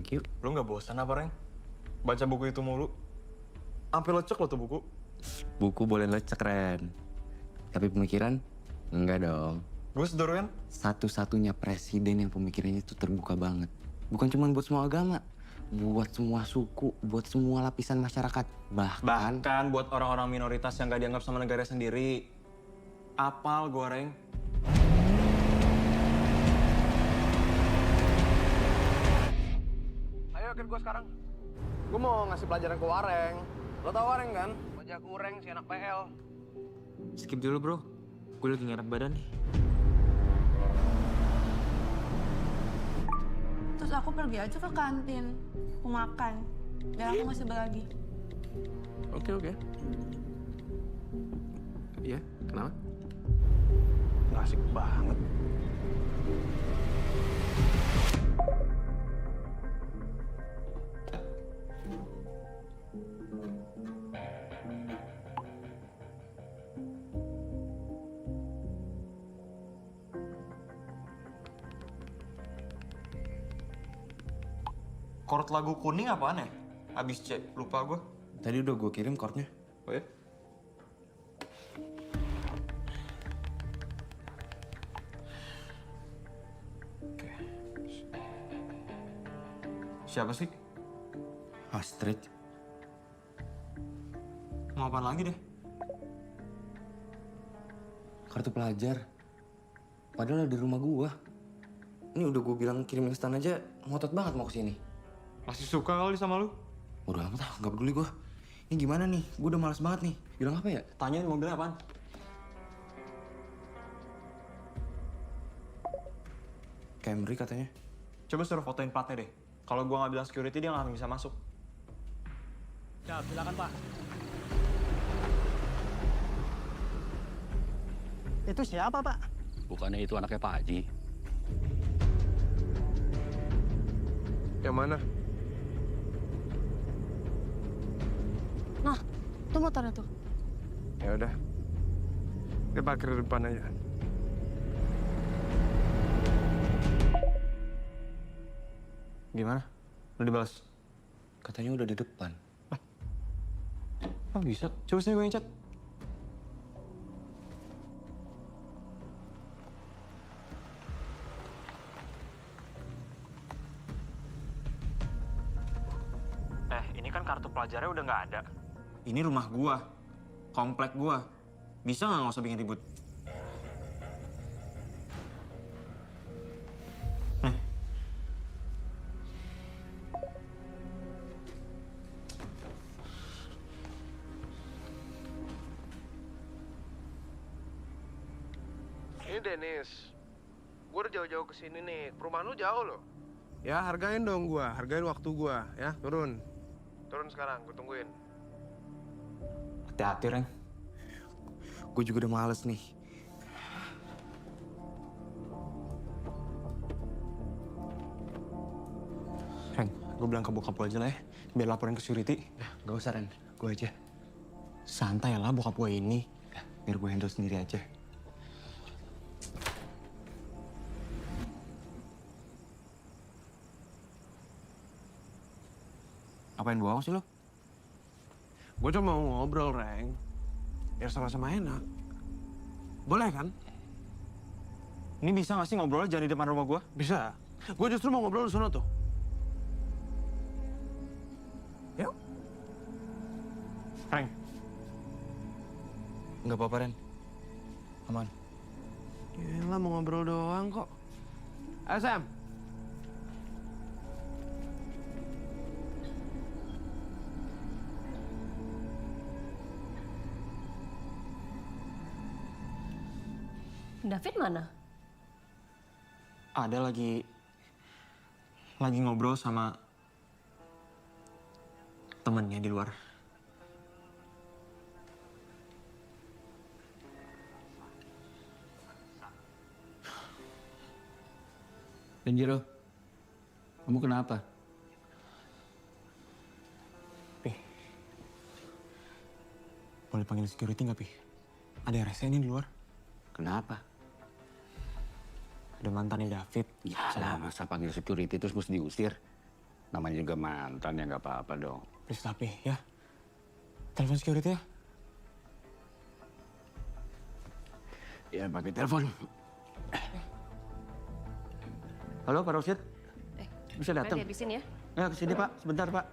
balik yuk. Lu nggak bosan apa, Reng? Baca buku itu mulu? Sampai lecek lo tuh buku. Buku boleh lecek, Ren. Tapi pemikiran? Enggak dong. Gue sedoruan. Satu-satunya presiden yang pemikirannya itu terbuka banget. Bukan cuma buat semua agama. Buat semua suku, buat semua lapisan masyarakat. Bahkan buat orang-orang minoritas yang gak dianggap sama negara sendiri. Apal gue, Reng. Ayo ikut gue sekarang. Gue mau ngasih pelajaran ke Wareng. Lo tau Wareng kan? Bajak Ureng si anak PL. Skip dulu bro, gue lagi ngerat badan nih. Terus aku pergi aja ke kantin, aku makan, biar aku masih berlagi. Oke. Iya, kenapa? Nggak asik banget. Chord lagu kuning apaan ya? Abis C, lupa gue. Tadi udah gue kirim chordnya. Oh ya? Oke. Siapa sih? Astrid. Mau apaan lagi deh? Kartu pelajar. Padahal ada di rumah gua. Ini udah gue bilang kirim instan aja, ngotot banget mau kesini. Masih suka kali sama lu? Udah amat ah, gak peduli gua. Ini gimana nih? Gue udah malas banget nih. Bilang apa ya? Tanya di mobilnya apaan? Camry katanya. Coba suruh fotoin platnya deh. Kalau gua nggak bilang security, dia nggak akan bisa masuk. Ya, silakan Pak. Itu siapa, Pak? Bukannya itu anaknya Pak Haji? Yang mana? Nah, itu motornya tuh. Ya udah. Kita parkir di depan aja. Gimana? Udah dibalas? Katanya udah di depan. Oh bisa? Coba sini gue yang chat. Ini kan kartu pelajarnya udah nggak ada. Ini rumah gua, komplek gua. Bisa nggak usah bikin ribut? Ini Dennis. Gue udah jauh-jauh kesini nih. Perumahan lu jauh loh. Ya, hargain dong gua. Hargain waktu gua. Ya, turun. Turun sekarang, gue tungguin. Hati-hati, Reng. Gue juga udah males nih. Reng, gue bilang ke bokap gue aja lah ya, biar laporin ke security. Gak usah Ren, gue aja. Santai lah bokap gue ini. Biar gue handle sendiri aja. Apain bohong sih lo? Gue cuma mau ngobrol, Reng. Biar sama-sama enak. Boleh kan? Ini bisa gak sih ngobrolnya jangan di depan rumah gue? Bisa. Gue justru mau ngobrol di sana tuh. Yuk. Reng. Nggak apa-apa Ren. Aman. Gila, mau ngobrol doang kok. Ayo, Sam. David mana? Ada lagi ngobrol sama temennya di luar. Denjiro, kamu kenapa? Pi, boleh panggil security nggak, Pi? Ada RSE nih di luar. Kenapa? Ada mantannya David. Ya lah, masa panggil security terus mesti diusir? Namanya juga mantan ya nggak apa-apa dong. Please tapi ya. Telepon security ya. Ya pakai telepon. Halo Pak Rosid. Bisa datang? Habisin ya. Ya kesini Pak, sebentar Pak.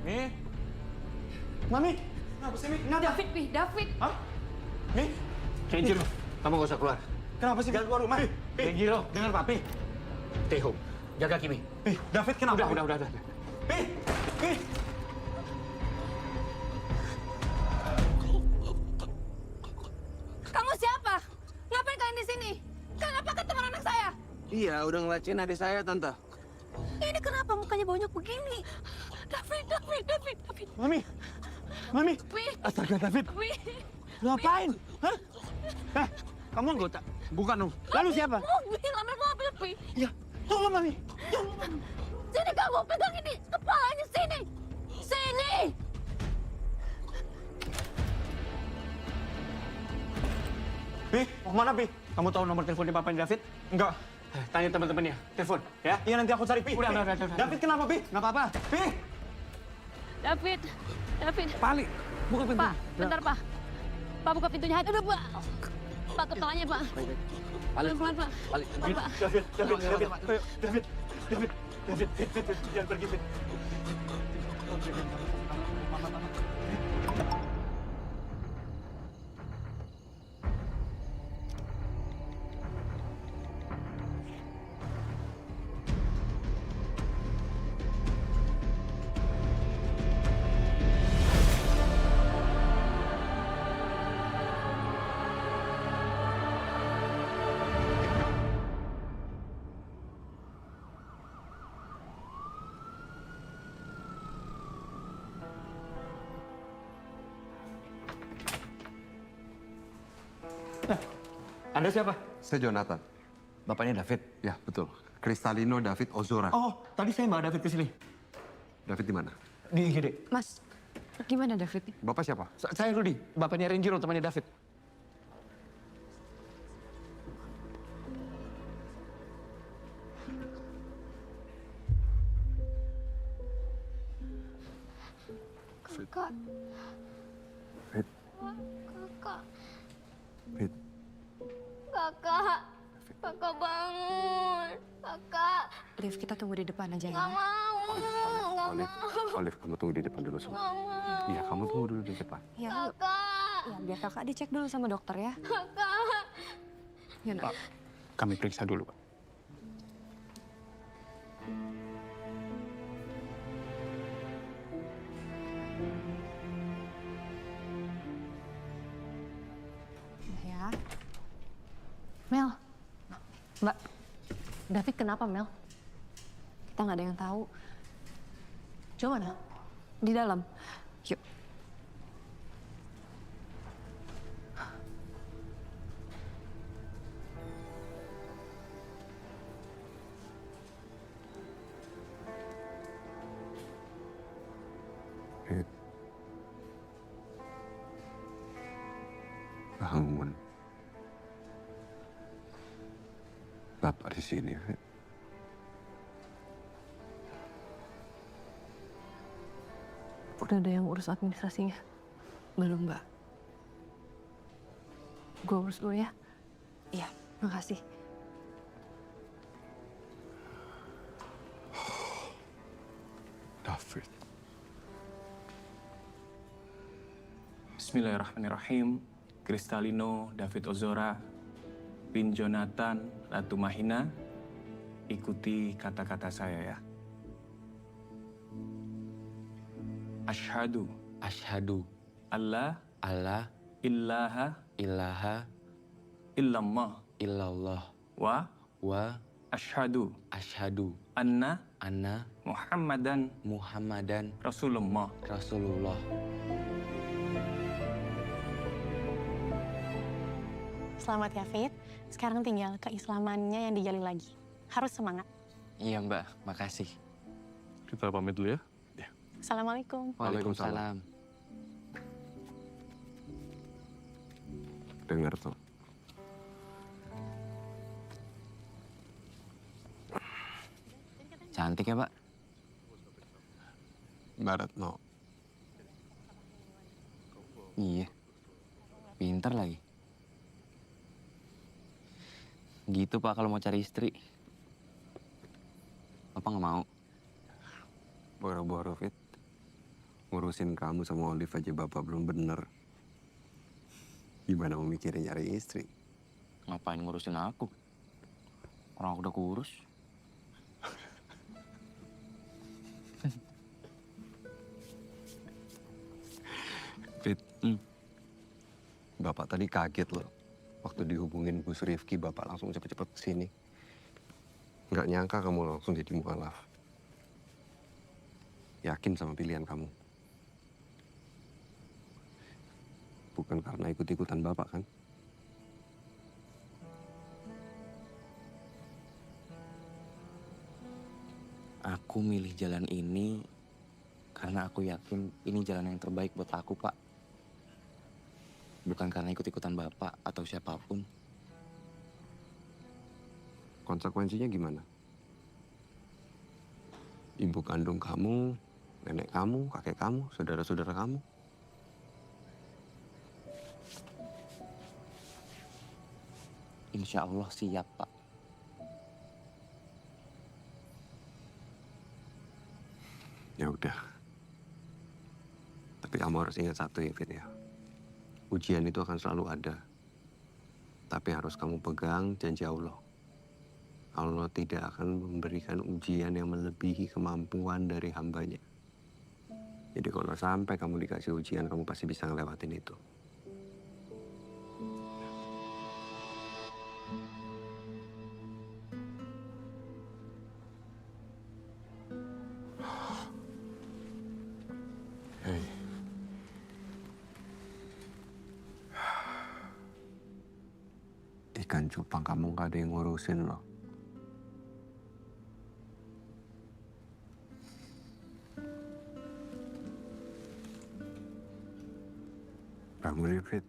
Mi. Mami. Kenapa sih Mi? Kenapa? David, Pi, David. Hah? Mi. Kenjiro, kamu gak usah keluar. Kenapa sih? Jangan keluar rumah. Kenjiro, dengar Papi. Stay home, jaga Kimi. David kenapa? Udah. Mi. Kamu siapa? Ngapain kalian di sini? Kenapa ketemu anak saya? Iya, udah ngelacin adik saya, Tante. Ini kenapa mukanya bonyok begini? David. Mami. Pi, Astaga, David. Pi. Lu ngapain? Hah? Kamu anggota? Bukan dong. Lalu siapa? Mobil, ambil mobil, Pi. Ya, tolong Mami. Sini kamu, pegang ini. Kepalanya sini. Sini. Pi, mau kemana Pi? Kamu tahu nomor teleponnya papanya David? Enggak. Tanya teman-temannya, telepon ya. Iya nanti aku cari Pi. Udah. David kenapa Pi? Nggak apa-apa. Pi. David. Pali, buka pintu. Pak, bentar, Pak. Pak, buka pintunya. Aduh, Pak. Pak, kepalanya, Pak. Pelan-pelan, Pak. Pali. Pak. David. Ayo, David. Jangan pergi, David. Anda siapa? Saya Jonathan. Bapaknya David. Ya, betul. Kristalino David Ozora. Oh, tadi saya bawa David ke sini. David di mana? Di IGD. Mas, gimana David? Bapak siapa? Saya Rudy, bapaknya Renjiro, temannya David. Kakak. Fit. Kakak. Fit. Kakak. Kakak bangun. Kakak. Liv, kita tunggu di depan aja ya. Gak mau. Gak Olive, mau. Olive, kamu tunggu di depan dulu semua. Gak mau. Iya, kamu tunggu dulu di depan. Ya, Kakak. ya, biar kakak dicek dulu sama dokter ya. Kakak. Ya, nak. Kami periksa dulu, Pak. Ya. Mel. Mbak. David kenapa, Mel? Kita nggak ada yang tahu. Coba mana? Di dalam. Yuk. Fit. Bangun. Bapak di sini, Fit. Udah ada yang urus administrasinya? Belum, Mbak. Gue urus dulu ya. Iya, makasih. David. Bismillahirrahmanirrahim. Kristalino David Ozora bin Jonathan Latumahina. Ikuti kata-kata saya ya. Asyhadu Asyhadu alla alla ilaha ilaha illallah illallah wa wa asyhadu asyhadu anna anna Muhammadan Muhammadan Rasulullah. Rasulullah. Selamat ya, Fit. Sekarang tinggal keislamannya yang dijalin lagi. Harus semangat. Iya Mbak, makasih. Kita pamit dulu ya. Assalamualaikum. Waalaikumsalam. Dengar tuh. Cantik ya Pak? Barat no. Iya. Pintar lagi. Gitu Pak kalau mau cari istri. Bapak nggak mau? Boro-boro, Fit. Ngurusin kamu sama Olive aja bapak belum bener. Gimana mau mikirin nyari istri? Ngapain ngurusin aku? Orang aku udah kurus. Fit, bapak tadi kaget loh. Waktu dihubungin Gus Rifki, bapak langsung cepet-cepet kesini. Nggak nyangka kamu langsung jadi mualaf. Yakin sama pilihan kamu? Bukan karena ikut-ikutan bapak kan? Aku milih jalan ini karena aku yakin ini jalan yang terbaik buat aku, Pak. Bukan karena ikut-ikutan Bapak atau siapapun. Konsekuensinya gimana? Ibu kandung kamu, nenek kamu, kakek kamu, saudara-saudara kamu. Insya Allah siap, Pak. Ya udah. Tapi kamu harus ingat satu ya, Fit ya. Ujian itu akan selalu ada. Tapi harus kamu pegang janji Allah. Allah tidak akan memberikan ujian yang melebihi kemampuan dari hambanya. Jadi kalau sampai kamu dikasih ujian, kamu pasti bisa ngelewatin itu. Hei. Ikan cupang kamu gak ada yang ngurusin loh. Bangun ya, Fit.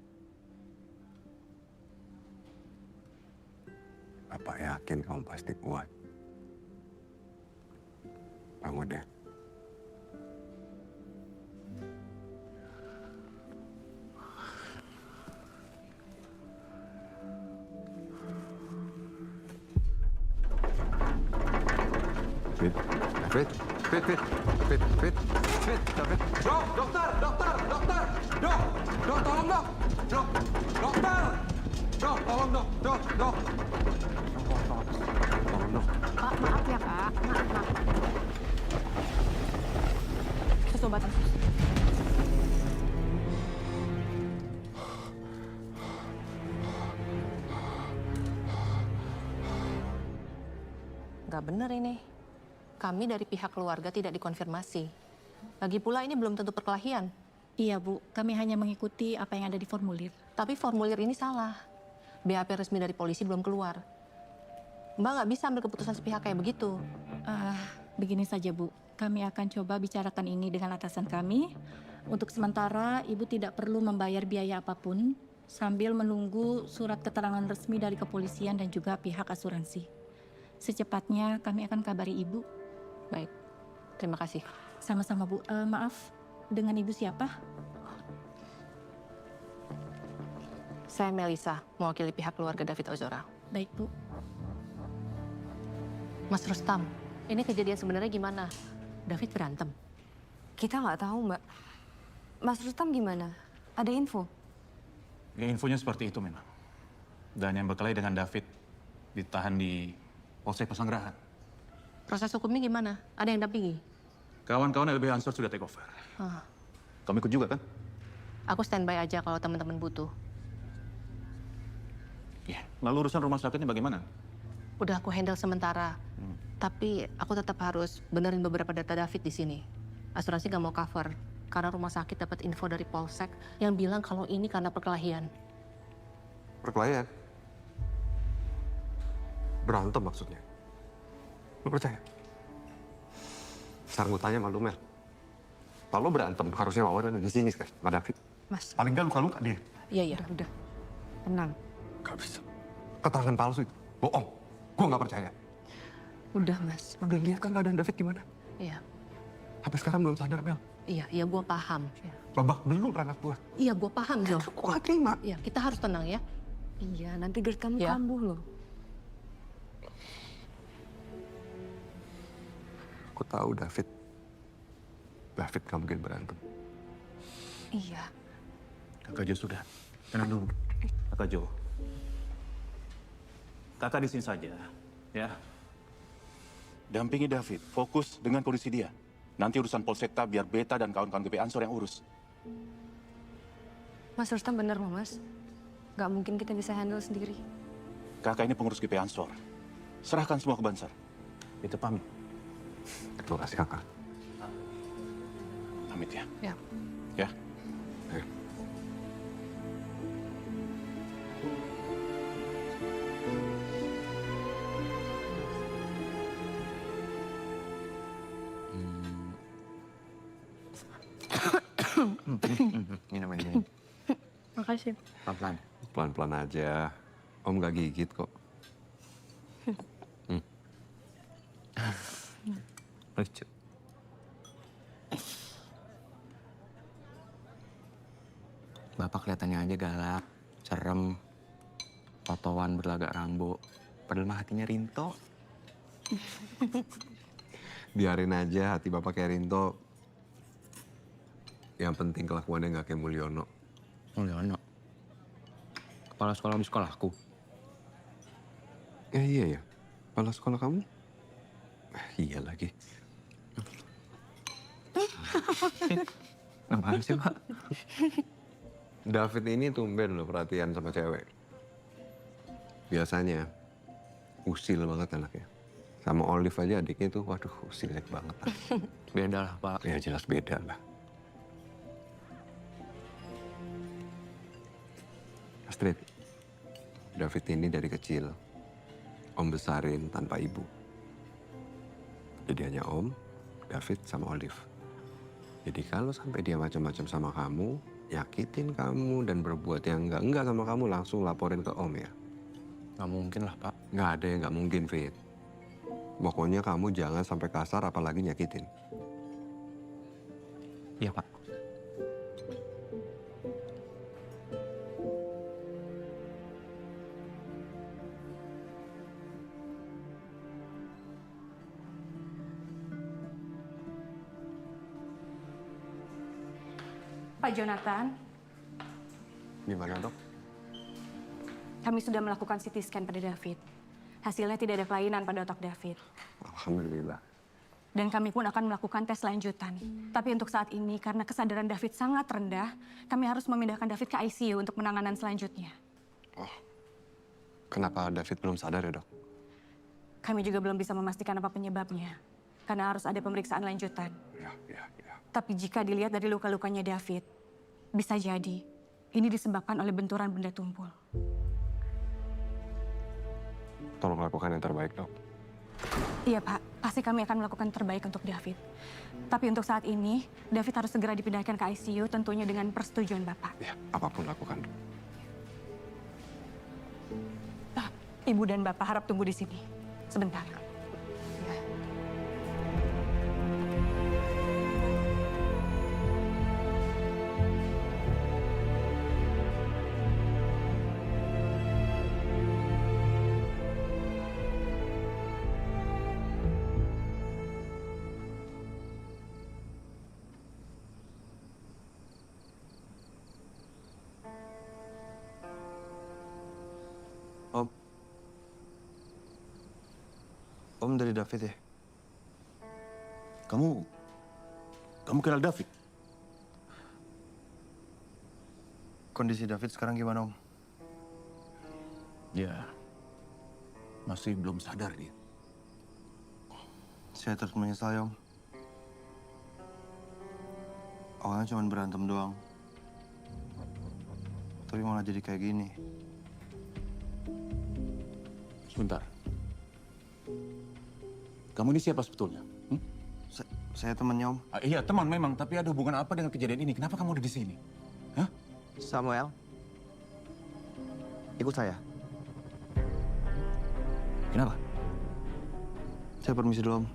Bapak yakin kamu pasti kuat. Bangun deh. Fit, Fit, Fit, Fit, Fit, Fit, Fit, David. Dok, dokter, dok, tolong dok, dokter, dok, tolong dok, tolong dok. Pak, maaf ya Kak. Maaf. Sus, obatan sus. Nggak bener ini. Kami dari pihak keluarga tidak dikonfirmasi. Lagi pula ini belum tentu perkelahian. Iya Bu, kami hanya mengikuti apa yang ada di formulir. Tapi formulir ini salah. BAP resmi dari polisi belum keluar. Mbak nggak bisa ambil keputusan sepihak kayak begitu. Begini saja Bu, kami akan coba bicarakan ini dengan atasan kami. Untuk sementara, Ibu tidak perlu membayar biaya apapun sambil menunggu surat keterangan resmi dari kepolisian dan juga pihak asuransi. Secepatnya kami akan kabari Ibu. Baik, terima kasih. Sama-sama Bu. Maaf, dengan Ibu siapa? Saya Melisa, mewakili pihak keluarga David Ozora. Baik Bu. Mas Rustam, ini kejadian sebenarnya gimana? David berantem? Kita nggak tahu Mbak. Mas Rustam gimana? Ada info? Ya, infonya seperti itu memang. Dan yang berkelahi dengan David ditahan di Polsek Pesanggerahan. Proses hukumnya gimana? Ada yang dampingi? Kawan-kawan LBH Ansor sudah take over. Kamu ikut juga kan? Aku standby aja kalau teman-teman butuh. Iya. Lalu urusan rumah sakitnya bagaimana? Udah aku handle sementara. Tapi aku tetap harus benerin beberapa data David di sini. Asuransi nggak mau cover karena rumah sakit dapat info dari Polsek yang bilang kalau ini karena perkelahian. Perkelahian? Berantem maksudnya? Lu percaya? Sekarang gue tanya sama lu, Mel. Kalau berantem, harusnya Mawar ada di sini kan, sama David. Mas. Paling nggak luka-luka dia. Iya, udah. Tenang. Gak bisa. Keterangan palsu itu. Bohong. Gue nggak percaya. Udah, Mas. Udah lihat kan keadaan David gimana? Iya. Sampai sekarang belum sadar, Mel. Iya, gue paham. Babak belur anak gue. Iya, gue paham, Zul. Gue gak terima. Iya, kita harus tenang ya. Iya, nanti GERD kamu Ya. kambuh loh. Aku tahu David gak mungkin berantem. Iya. Kakak Jo sudah. Tenang dulu. Kakak Jo. Kakak di sini saja, ya. Dampingi David, fokus dengan kondisi dia. Nanti urusan Polsekta biar Beta dan kawan-kawan GP Ansor yang urus. Mas Rustam bener loh, Mas. Gak mungkin kita bisa handle sendiri. Kakak ini pengurus GP Ansor. Serahkan semua ke Bansar. Kita pamit. Terima kasih, Kakak. Pamit ya. Ya. Ya. Ayo. Minum aja. Makasih. Pelan-pelan. Pelan-pelan aja. Om gak gigit kok. Lucu. Bapak kelihatannya aja galak, serem, totoan berlagak Rambo. Padahal mah hatinya Rinto. Biarin aja hati Bapak kayak Rinto. Yang penting kelakuannya gak kayak Mulyono. Mulyono. Kepala sekolah di sekolahku. Iya ya. Kepala sekolah kamu? Iya lagi. Apaan sih, Pak? David ini tumben loh perhatian sama cewek. Biasanya usil banget anaknya. Sama Olive aja adiknya tuh, waduh usilek banget. Beda lah, Pak. Ya jelas beda lah. Astrid, David ini dari kecil Om besarin tanpa ibu. Jadi hanya Om, David, sama Olive. Jadi kalau sampai dia macam-macam sama kamu, nyakitin kamu dan berbuat yang enggak sama kamu, langsung laporin ke Om ya. Nggak mungkin lah, Pak. Nggak ada yang nggak mungkin, Fit. Pokoknya kamu jangan sampai kasar apalagi nyakitin. Iya, Pak. Pak Jonathan, Gimana, Dok? kami sudah melakukan CT scan pada David. Hasilnya tidak ada kelainan pada otak David. Alhamdulillah. Dan kami pun akan melakukan tes lanjutan. Tapi untuk saat ini, karena kesadaran David sangat rendah, kami harus memindahkan David ke ICU untuk penanganan selanjutnya. Oh, kenapa David belum sadar ya, Dok? Kami juga belum bisa memastikan apa penyebabnya, karena harus ada pemeriksaan lanjutan. Ya. Tapi jika dilihat dari luka-lukanya David, bisa jadi ini disebabkan oleh benturan benda tumpul. Tolong lakukan yang terbaik, Dok. Iya, Pak. Pasti kami akan melakukan terbaik untuk David. Tapi untuk saat ini, David harus segera dipindahkan ke ICU, tentunya dengan persetujuan Bapak. Ya, apapun lakukan, Dok. Pak, Ibu dan Bapak harap tunggu di sini. Sebentar. Om dari David ya? Kamu kenal David? Kondisi David sekarang gimana, Om? Ya, masih belum sadar dia. Saya terus menyesal ya, Om. Awalnya cuma berantem doang. Tapi malah jadi kayak gini. Sebentar. Kamu ini siapa sebetulnya? Saya temannya Om. Iya teman memang, tapi ada hubungan apa dengan kejadian ini? Kenapa kamu ada di sini? Hah? Samuel, ikut saya. Kenapa? Saya permisi dulu Om.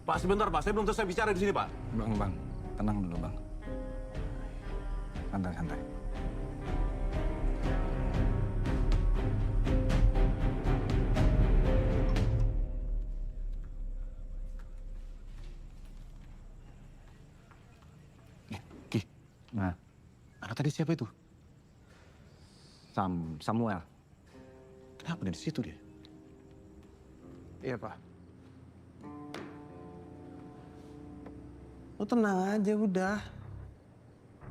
Pak sebentar Pak, saya belum selesai bicara di sini Pak. Bang, tenang dulu Bang. Santai. Ki, Nah, anak tadi siapa itu? Samuel. Kenapa dia di situ dia? Iya Pak. Lo tenang aja udah.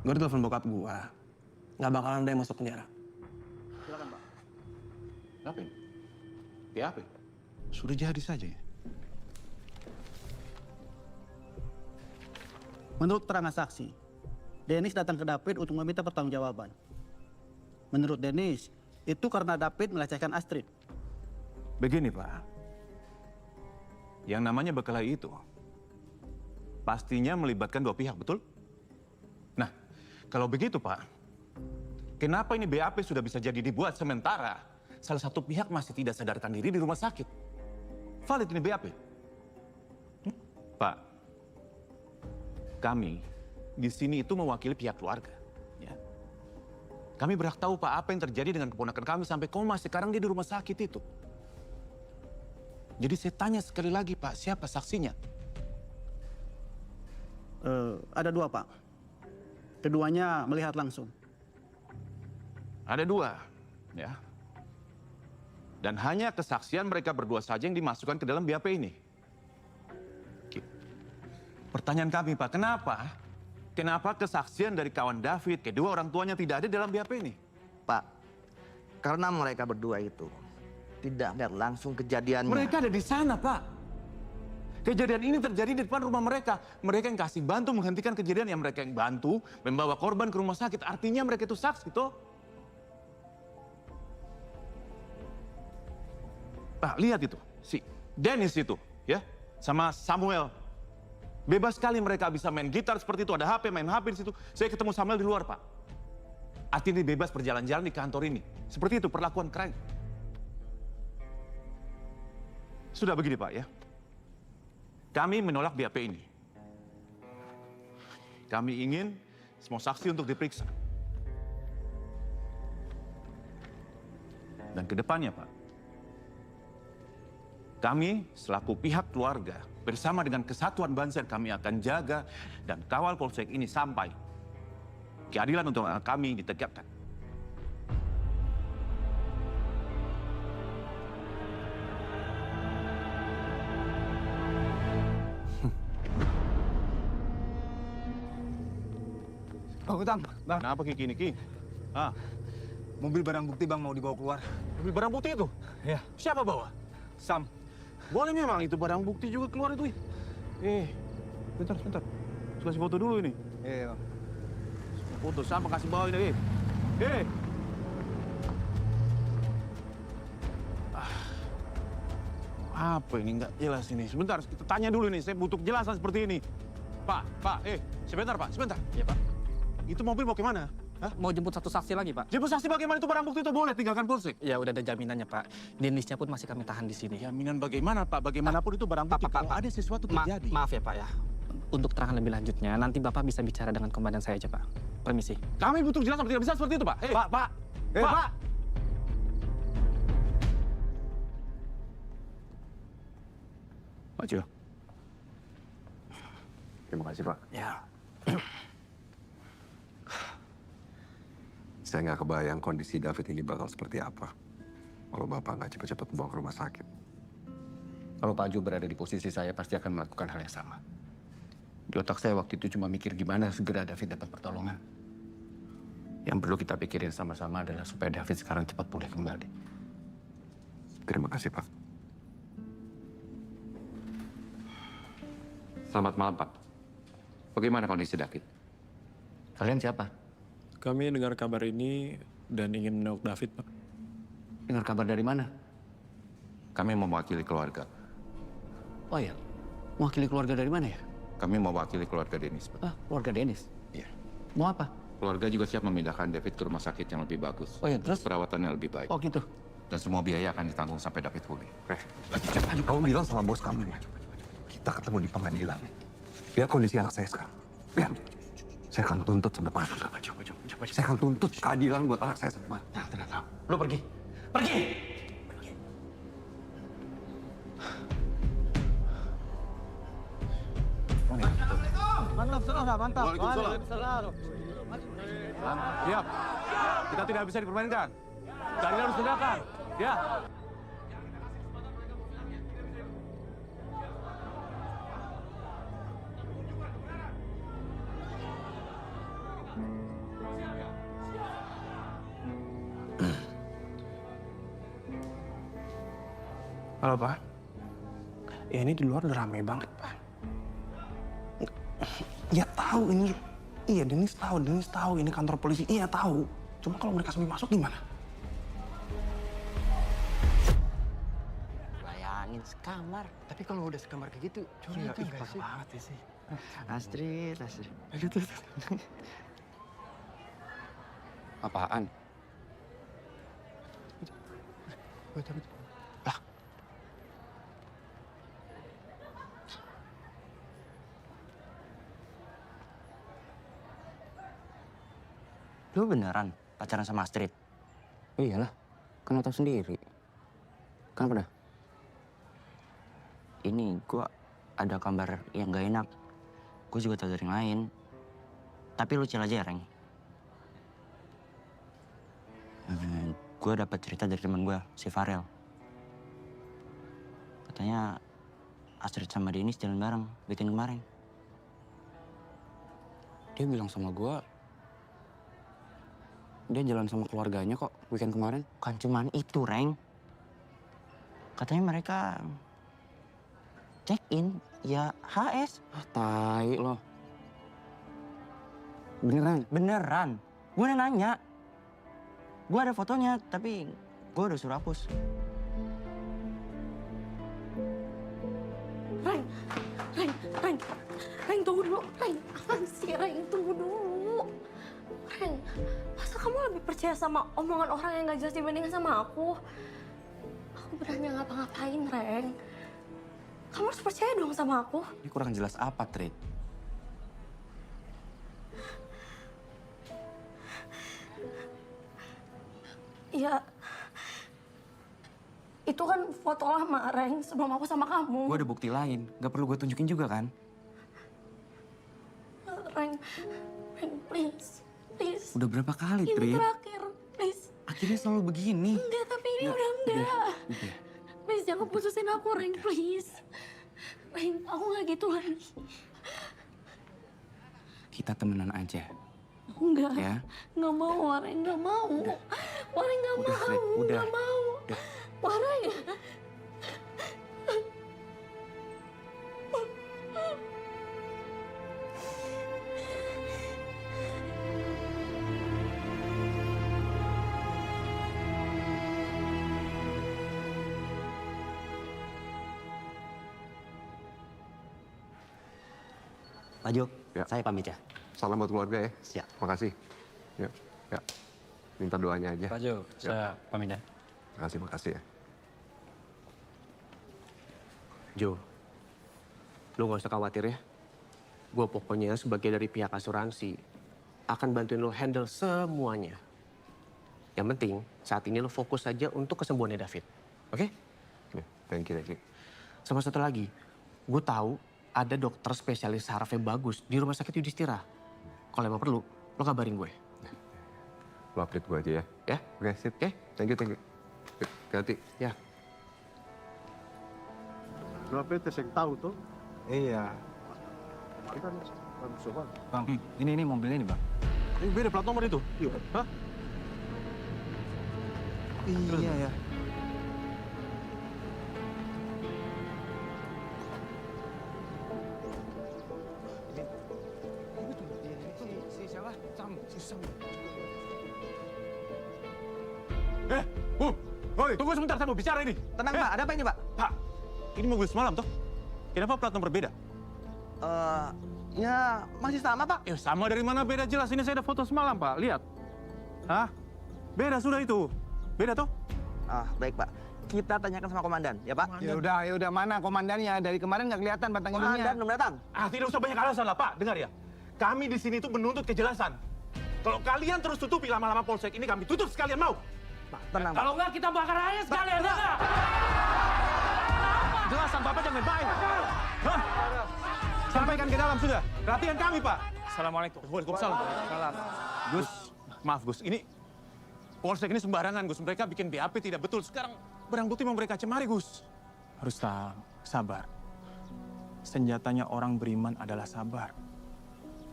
Gue udah telepon bokap gue. Nggak bakalan ada yang masuk penjara. Apa ini? BAP? Sudah jadi saja ya? Menurut keterangan saksi, Dennis datang ke David untuk meminta pertanggungjawaban. Menurut Dennis, itu karena David melecehkan Astrid. Begini Pak, yang namanya berkelahi itu pastinya melibatkan dua pihak, betul? Nah, kalau begitu Pak, kenapa ini BAP sudah bisa jadi dibuat sementara salah satu pihak masih tidak sadarkan diri di rumah sakit? Valid ini BAP. Pak, kami di sini itu mewakili pihak keluarga. Ya. Kami berhak tahu Pak apa yang terjadi dengan keponakan kami sampai koma sekarang dia di rumah sakit itu. Jadi saya tanya sekali lagi Pak, siapa saksinya? Ada dua, Pak. Keduanya melihat langsung. Ada dua, ya. Dan hanya kesaksian mereka berdua saja yang dimasukkan ke dalam BAP ini. Pertanyaan kami Pak, kenapa? Kenapa kesaksian dari kawan David, kedua orang tuanya tidak ada dalam BAP ini? Pak, karena mereka berdua itu tidak lihat langsung kejadiannya. Mereka ada di sana Pak. Kejadian ini terjadi di depan rumah mereka. Mereka yang kasih bantu menghentikan kejadian, yang mereka yang bantu membawa korban ke rumah sakit. Artinya mereka itu saksi toh. Pak, lihat itu. Si Dennis itu, ya. Sama Samuel. Bebas sekali mereka bisa main gitar seperti itu. Ada HP, main HP di situ. Saya ketemu Samuel di luar, Pak. Artinya bebas berjalan-jalan di kantor ini. Seperti itu perlakuan keren. Sudah begini, Pak, ya. Kami menolak BAP ini. Kami ingin semua saksi untuk diperiksa. Dan ke depannya, Pak, kami selaku pihak keluarga bersama dengan Kesatuan Banser kami akan jaga dan kawal polsek ini sampai keadilan untuk anak kami ditegakkan. Oh, Utang, Bang. Kenapa Ki ini, Ki? Ah, Mobil barang bukti Bang mau dibawa keluar. mobil barang bukti itu? Ya, Siapa bawa? Sam. Boleh memang itu barang bukti juga keluar itu. Sebentar. Kasih foto dulu ini. Iya, Bang. Foto sama kasih bawa ini. Apa ini nggak jelas ini? Sebentar, kita tanya dulu nih. Saya butuh kejelasan seperti ini. Pak, sebentar Pak, sebentar. Iya, Pak. Itu mobil mau kemana? Hah? Mau jemput satu saksi lagi, Pak. Jemput saksi bagaimana itu barang bukti itu boleh tinggalkan polsek? Ya, udah ada jaminannya, Pak. Denisnya pun masih kami tahan di sini. Jaminan bagaimana Pak? Bagaimanapun itu barang bukti. Kalau ada sesuatu terjadi. Maaf ya, Pak ya. Untuk terangan lebih lanjutnya, nanti Bapak bisa bicara dengan komandan saya aja, Pak. Permisi. Kami butuh kejelasan, tidak bisa seperti itu Pak. Pak. Pak. Pak Jo. Terima kasih Pak. Ya. Saya nggak kebayang kondisi David ini bakal seperti apa. Kalau Bapak nggak cepat-cepat bawa ke rumah sakit. Kalau Pak Jo berada di posisi saya, pasti akan melakukan hal yang sama. Di otak saya waktu itu cuma mikir gimana segera David dapat pertolongan. Yang perlu kita pikirin sama-sama adalah supaya David sekarang cepat pulih kembali. Terima kasih Pak. Selamat malam, Pak. Bagaimana kondisi David? Kalian siapa? Kami dengar kabar ini dan ingin menengok David, Pak. Dengar kabar dari mana? Kami mewakili keluarga. Oh ya, mewakili keluarga dari mana ya? Kami mewakili keluarga Dennis, Pak. Ah, keluarga Dennis? Iya. Mau apa? Keluarga juga siap memindahkan David ke rumah sakit yang lebih bagus. Oh ya, terus? Perawatannya lebih baik. Oh gitu. Dan semua biaya akan ditanggung sampai David pulih. Kamu bilang sama bos kamu ya, kita ketemu di pengadilan. Lihat kondisi anak saya sekarang. Lihat, saya akan tuntut sampai mana. Saya akan tuntut keadilan buat anak saya sampai mana. Lo pergi. Pergi! Mantap. Waalaikumsalam. Siap. Kita tidak bisa dipermainkan. Keadilan harus tegakkan. Ya. Halo, Pak. Ya ini di luar udah rame banget, Pak. Ya tahu ini. Iya, Dennis tahu ini kantor polisi. Iya, tahu. Cuma kalau mereka sampai masuk gimana? Bayangin sekamar. Tapi kalau udah sekamar kayak gitu, curiga nggak sih? Banget ya sih. Astrid. Aduh. Apaan? Lah, Lu beneran pacaran sama Astrid? iyalah. Kan lo tahu sendiri. Kenapa dah? Ini gua ada kabar yang gak enak. Gue juga tahu dari yang lain. Tapi lu chill aja ya, Reng. Gue dapat cerita dari teman gue, si Farel. Katanya Astrid sama Dennis jalan bareng weekend kemarin. Dia bilang sama gue, dia jalan sama keluarganya kok weekend kemarin. Kan cuman itu, Reng. Katanya mereka check-in, ya HS. Ah, tai lo. Beneran? Beneran. Gue udah nanya. Gue ada fotonya, tapi gue udah suruh hapus. Reng, tunggu dulu. Reng, apaan sih, Reng? Tunggu dulu. Reng, masa kamu lebih percaya sama omongan orang yang gak jelas dibandingkan sama aku? Aku berani ngapa-ngapain, Reng. Kamu harus percaya dong sama aku. Ini kurang jelas apa, Trid? Ya, itu kan foto lama, Reng, sebelum aku sama kamu. Gue ada bukti lain, gak perlu gue tunjukin juga kan? Reng, please. Udah berapa kali, Ini Trid? terakhir, please. Akhirnya selalu begini. Enggak, tapi ini udah enggak. Udah. Please, jangan putusin aku, Reng, please. Reng, aku gak gitu lagi. Kita temenan aja. Enggak. Ya? Nggak mau, Wareng, nggak mau. Wareng nggak mau. Trid, udah. Nggak mau. Udah. Wareng. Pak Jo, saya pamit ya. Salam buat keluarga ya. Siap. Makasih. Ya. Minta doanya aja. Pak Jo, saya pamit ya. Makasih ya. Jo, lu gak usah khawatir ya. Gue pokoknya sebagai dari pihak asuransi akan bantuin lo handle semuanya. Yang penting saat ini lo fokus saja untuk kesembuhannya David. Oke? Thank you. Sama satu lagi, gue tahu ada dokter spesialis saraf yang bagus di rumah sakit Yudhistira. Kalau emang perlu, lo kabarin gue. Lo update gue aja ya. Ya? Oke, sip. Oke, thank you. Hati-hati. Ya. Berapa itu yang tahu tuh? Iya. Kita bagus sobat. Bang, ini mobilnya nih, Bang. Ini beda plat nomor itu? Iya. Hah? Iya ya. Woi, tunggu sebentar, saya mau bicara ini. Tenang, Pak. Ada apa ini, Pak? Pak, ini mobil semalam, toh? Kenapa plat nomor beda? Ya masih sama, Pak. Sama dari mana beda jelas. Ini saya ada foto semalam, Pak. Lihat. Hah? Beda sudah itu. Beda, toh? Baik, Pak. Kita tanyakan sama komandan, ya, Pak? Ya udah, mana komandannya? Dari kemarin nggak kelihatan batang hidungnya. Komandan belum datang. Tidak usah banyak alasan lah, Pak. Dengar ya. Kami di sini itu menuntut kejelasan. Kalau kalian terus tutupi lama-lama polsek ini, kami tutup sekalian, mau? Tenang, kalau nggak kita bakar aja sekalian, ya nggak? Jelasan Bapak jangan baik. Hah? Sampaikan ke dalam sudah. Perhatian kami, Pak. Assalamualaikum. Waalaikumsalam. Salam. Gus, maaf Gus. Ini polsek ini sembarangan, Gus. Mereka bikin BAP tidak betul. Sekarang barang bukti mau mereka cemari, Gus. Harus sabar. Senjatanya orang beriman adalah sabar.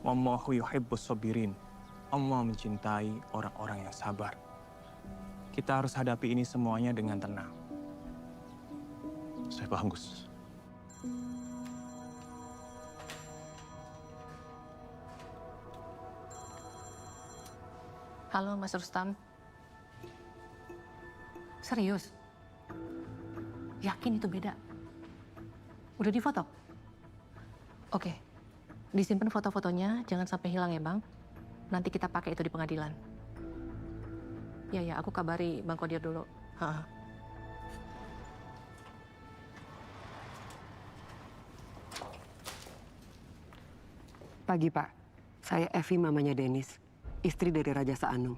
Wallahu yuhibbus sabirin. Allah mencintai orang-orang yang sabar. Kita harus hadapi ini semuanya dengan tenang. Saya paham, Gus. Halo, Mas Rustam. Serius? Yakin itu beda? Udah difoto? Oke. Disimpan foto-fotonya, jangan sampai hilang ya, Bang. Nanti kita pakai itu di pengadilan. Ya, aku kabari Bang Kodir dulu. Pagi, Pak. Saya Evi, mamanya Denis. Istri dari Raja Saanung.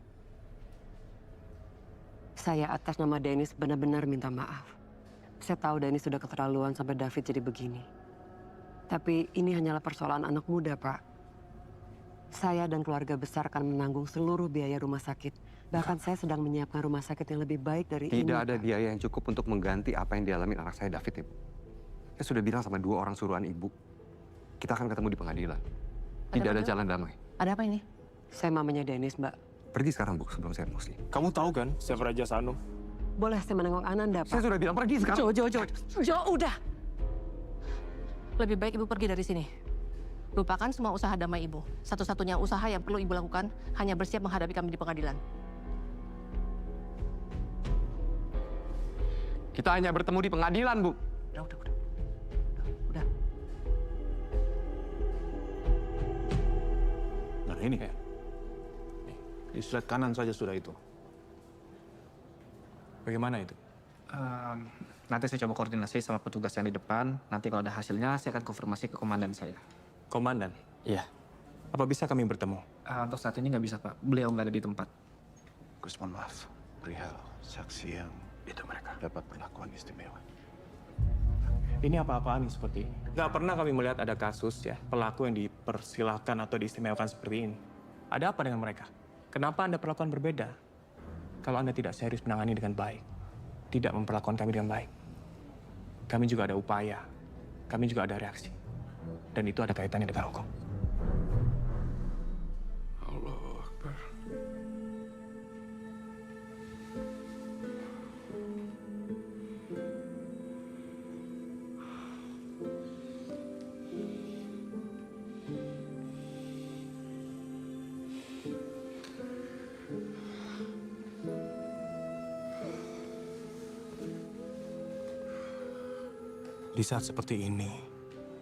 Saya atas nama Denis benar-benar minta maaf. Saya tahu Denis sudah keterlaluan sampai David jadi begini. Tapi ini hanyalah persoalan anak muda, Pak. Saya dan keluarga besar akan menanggung seluruh biaya rumah sakit. Bahkan saya sedang menyiapkan rumah sakit yang lebih baik dari ini. Tidak ada biaya yang cukup untuk mengganti apa yang dialami anak saya David, Ibu. Saya sudah bilang sama 2 orang suruhan Ibu. Kita akan ketemu di pengadilan. Tidak ada jalan damai. Ada apa ini? Saya mamanya Denis, Mbak. Pergi sekarang, Bu, sebelum saya emosi. Kamu tahu kan siapa Raja Sanum? Boleh saya menengok Ananda, Pak? Saya sudah bilang pergi sekarang. Jo, udah. Lebih baik Ibu pergi dari sini. Lupakan semua usaha damai Ibu. Satu-satunya usaha yang perlu Ibu lakukan hanya bersiap menghadapi kami di pengadilan. Kita hanya bertemu di pengadilan, Bu. Udah. Nah, ini. Di slide kanan saja sudah itu. Bagaimana itu? Nanti saya coba koordinasi sama petugas yang di depan. Nanti kalau ada hasilnya, saya akan konfirmasi ke komandan saya. Komandan? Iya. Apa bisa kami bertemu? Untuk saat ini nggak bisa, Pak. Beliau nggak ada di tempat. Gus, mohon maaf. Perihal saksi yang itu mereka dapat perlakuan istimewa. Ini apa-apaan seperti ini? Nggak pernah kami melihat ada kasus ya, pelaku yang dipersilahkan atau diistimewakan seperti ini. Ada apa dengan mereka? Kenapa Anda perlakuan berbeda? Kalau Anda tidak serius menangani dengan baik, tidak memperlakukan kami dengan baik. Kami juga ada upaya, kami juga ada reaksi. Dan itu ada kaitannya dengan hukum. Allahu Akbar. Di saat seperti ini,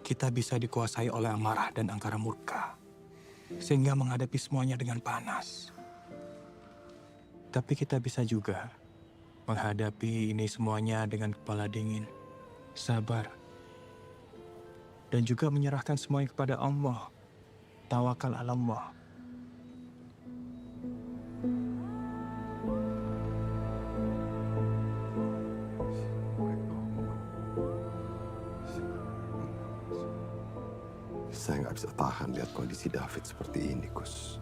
kita bisa dikuasai oleh amarah dan angkara murka, sehingga menghadapi semuanya dengan panas. Tapi kita bisa juga menghadapi ini semuanya dengan kepala dingin, sabar, dan juga menyerahkan semuanya kepada Allah. Tawakal ala Allah. Saya nggak bisa tahan lihat kondisi David seperti ini, Gus.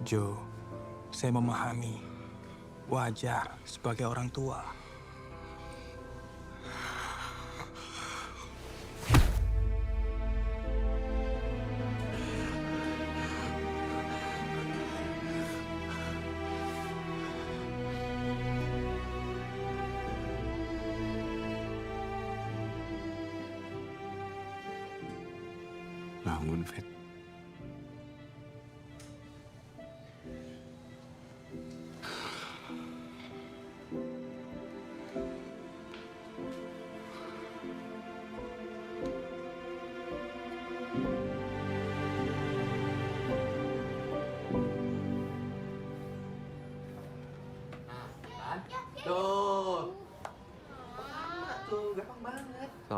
Jo, saya memahami. Wajar sebagai orang tua. Bangun, Fit.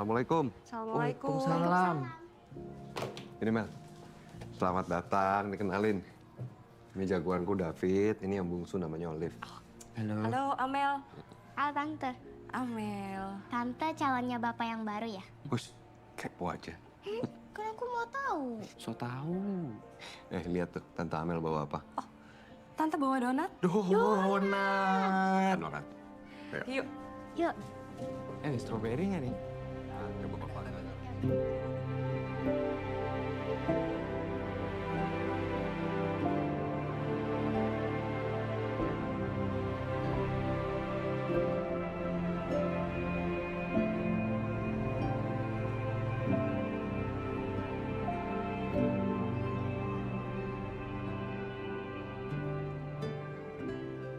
Assalamualaikum. Assalamualaikum. Waalaikumsalam. Ini Mel, selamat datang, dikenalin. Ini jagoanku David, ini yang bungsu namanya Olive. Halo, Amel. Halo Tante. Amel. Tante calonnya Bapak yang baru ya? Bus, kepo aja. Kan aku mau tahu. So tahu. Lihat tuh, Tante Amel bawa apa? Tante bawa donat? Donat. Donat. Yuk. Yuk. Ini stroberi nggak nih? Coba Papa.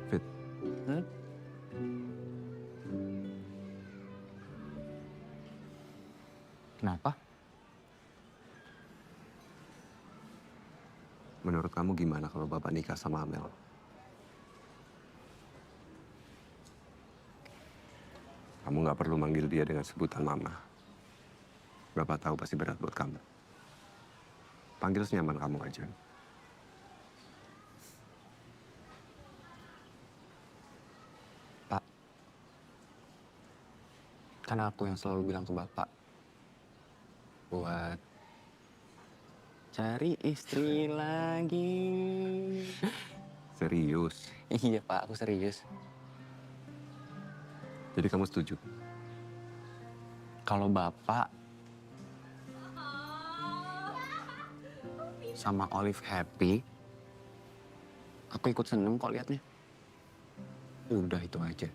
Fit. Kenapa? Menurut kamu gimana kalau Bapak nikah sama Amel? Kamu nggak perlu manggil dia dengan sebutan Mama. Bapak tahu pasti berat buat kamu. Panggil senyaman kamu aja. Pak, karena aku yang selalu bilang ke Bapak, buat cari istri lagi. Serius? Iya Pak, aku serius. Jadi kamu setuju? Kalau Bapak sama Olive happy, aku ikut seneng kok liatnya. Udah itu aja.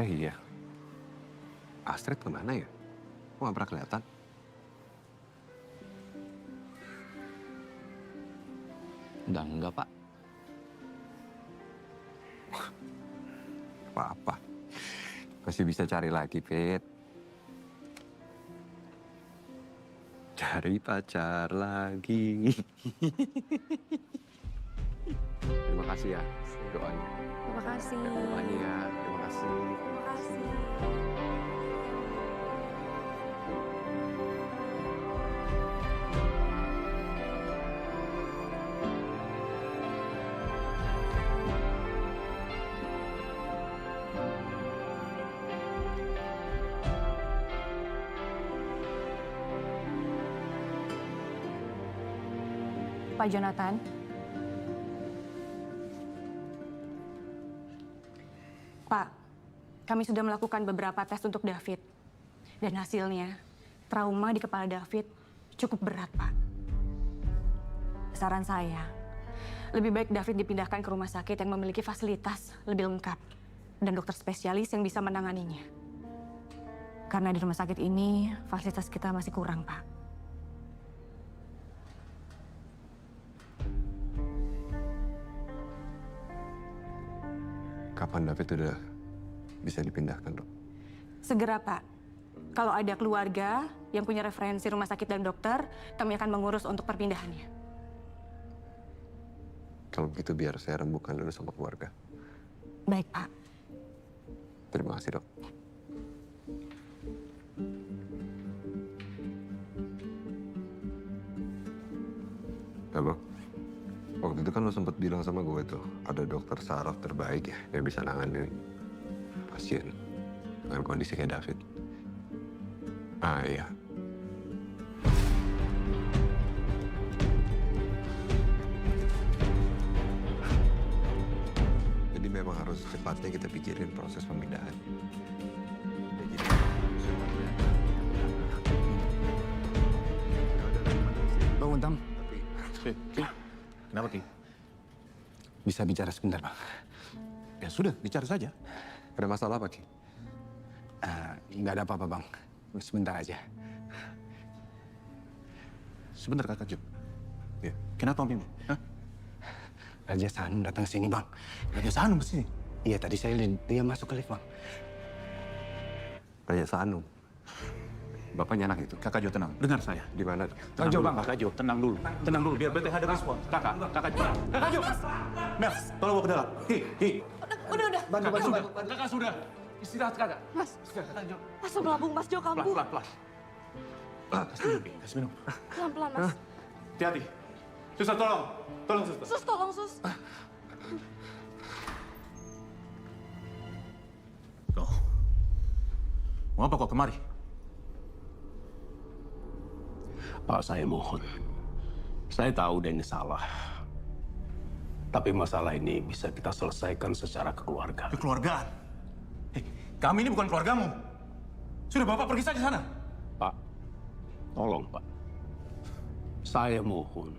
Iya. Astrid kemana ya? Kok nggak pernah kelihatan? Udah enggak, Pak. Apa-apa. Masih bisa cari lagi, Fit. Cari pacar lagi. Terima kasih ya doanya. Terima kasih. Doanya ya. Terima kasih. Terima kasih. Pak Jonathan. Pak, kami sudah melakukan beberapa tes untuk David. Dan hasilnya, trauma di kepala David cukup berat, Pak. Saran saya, lebih baik David dipindahkan ke rumah sakit yang memiliki fasilitas lebih lengkap dan dokter spesialis yang bisa menanganinya. Karena di rumah sakit ini, fasilitas kita masih kurang, Pak. Kapan David udah bisa dipindahkan, Dok? Segera, Pak. Kalau ada keluarga yang punya referensi rumah sakit dan dokter, kami akan mengurus untuk perpindahannya. Kalau begitu biar saya rembukan dulu sama keluarga. Baik, Pak. Terima kasih, Dok. Halo. Waktu itu kan lo sempet bilang sama gue tuh, ada dokter saraf terbaik ya yang bisa nanganin pasien dengan kondisi kayak David. Ah iya. Jadi memang harus cepatnya kita pikirin proses pemindahan. Bang Untam. Kenapa, Ki? Bisa bicara sebentar, Bang? Ya sudah, bicara saja. Ada masalah apa, Ki? Nggak ada apa-apa, Bang. Sebentar aja. Sebentar, Kakak Jo. Ya. Kenapa, Mim? Hah? Raja Sanum datang ke sini, Bang. Raja Sanum ke sini? Iya, tadi saya lihat dia masuk ke lift, Bang. Raja Sanum? Bapaknya anak itu? Kakak Jo tenang, dengar saya. Di mana? Tenang dulu, Kakak Jo, tenang dulu. Tenang dulu, biar BTH ada respon. Kakak Jo. Kakak Jo. Mel, tolong bawa ke dalam. Hi. Udah. Bantu. Kakak sudah. Istirahat kakak. Mas. Istirahat. Asam lambung Mas Jo kambuh. Pelan. Kasih minum, Bi. Kasih minum. Pelan-pelan, Mas. Hati-hati. Suster, tolong. Tolong, suster. Sus, tolong, Sus. Mau apa kok kemari? Pak, saya mohon. Saya tahu Dennis salah. Tapi masalah ini bisa kita selesaikan secara kekeluargaan. Kekeluargaan? Kami ini bukan keluargamu. Sudah Bapak pergi saja sana. Pak, tolong Pak. Saya mohon.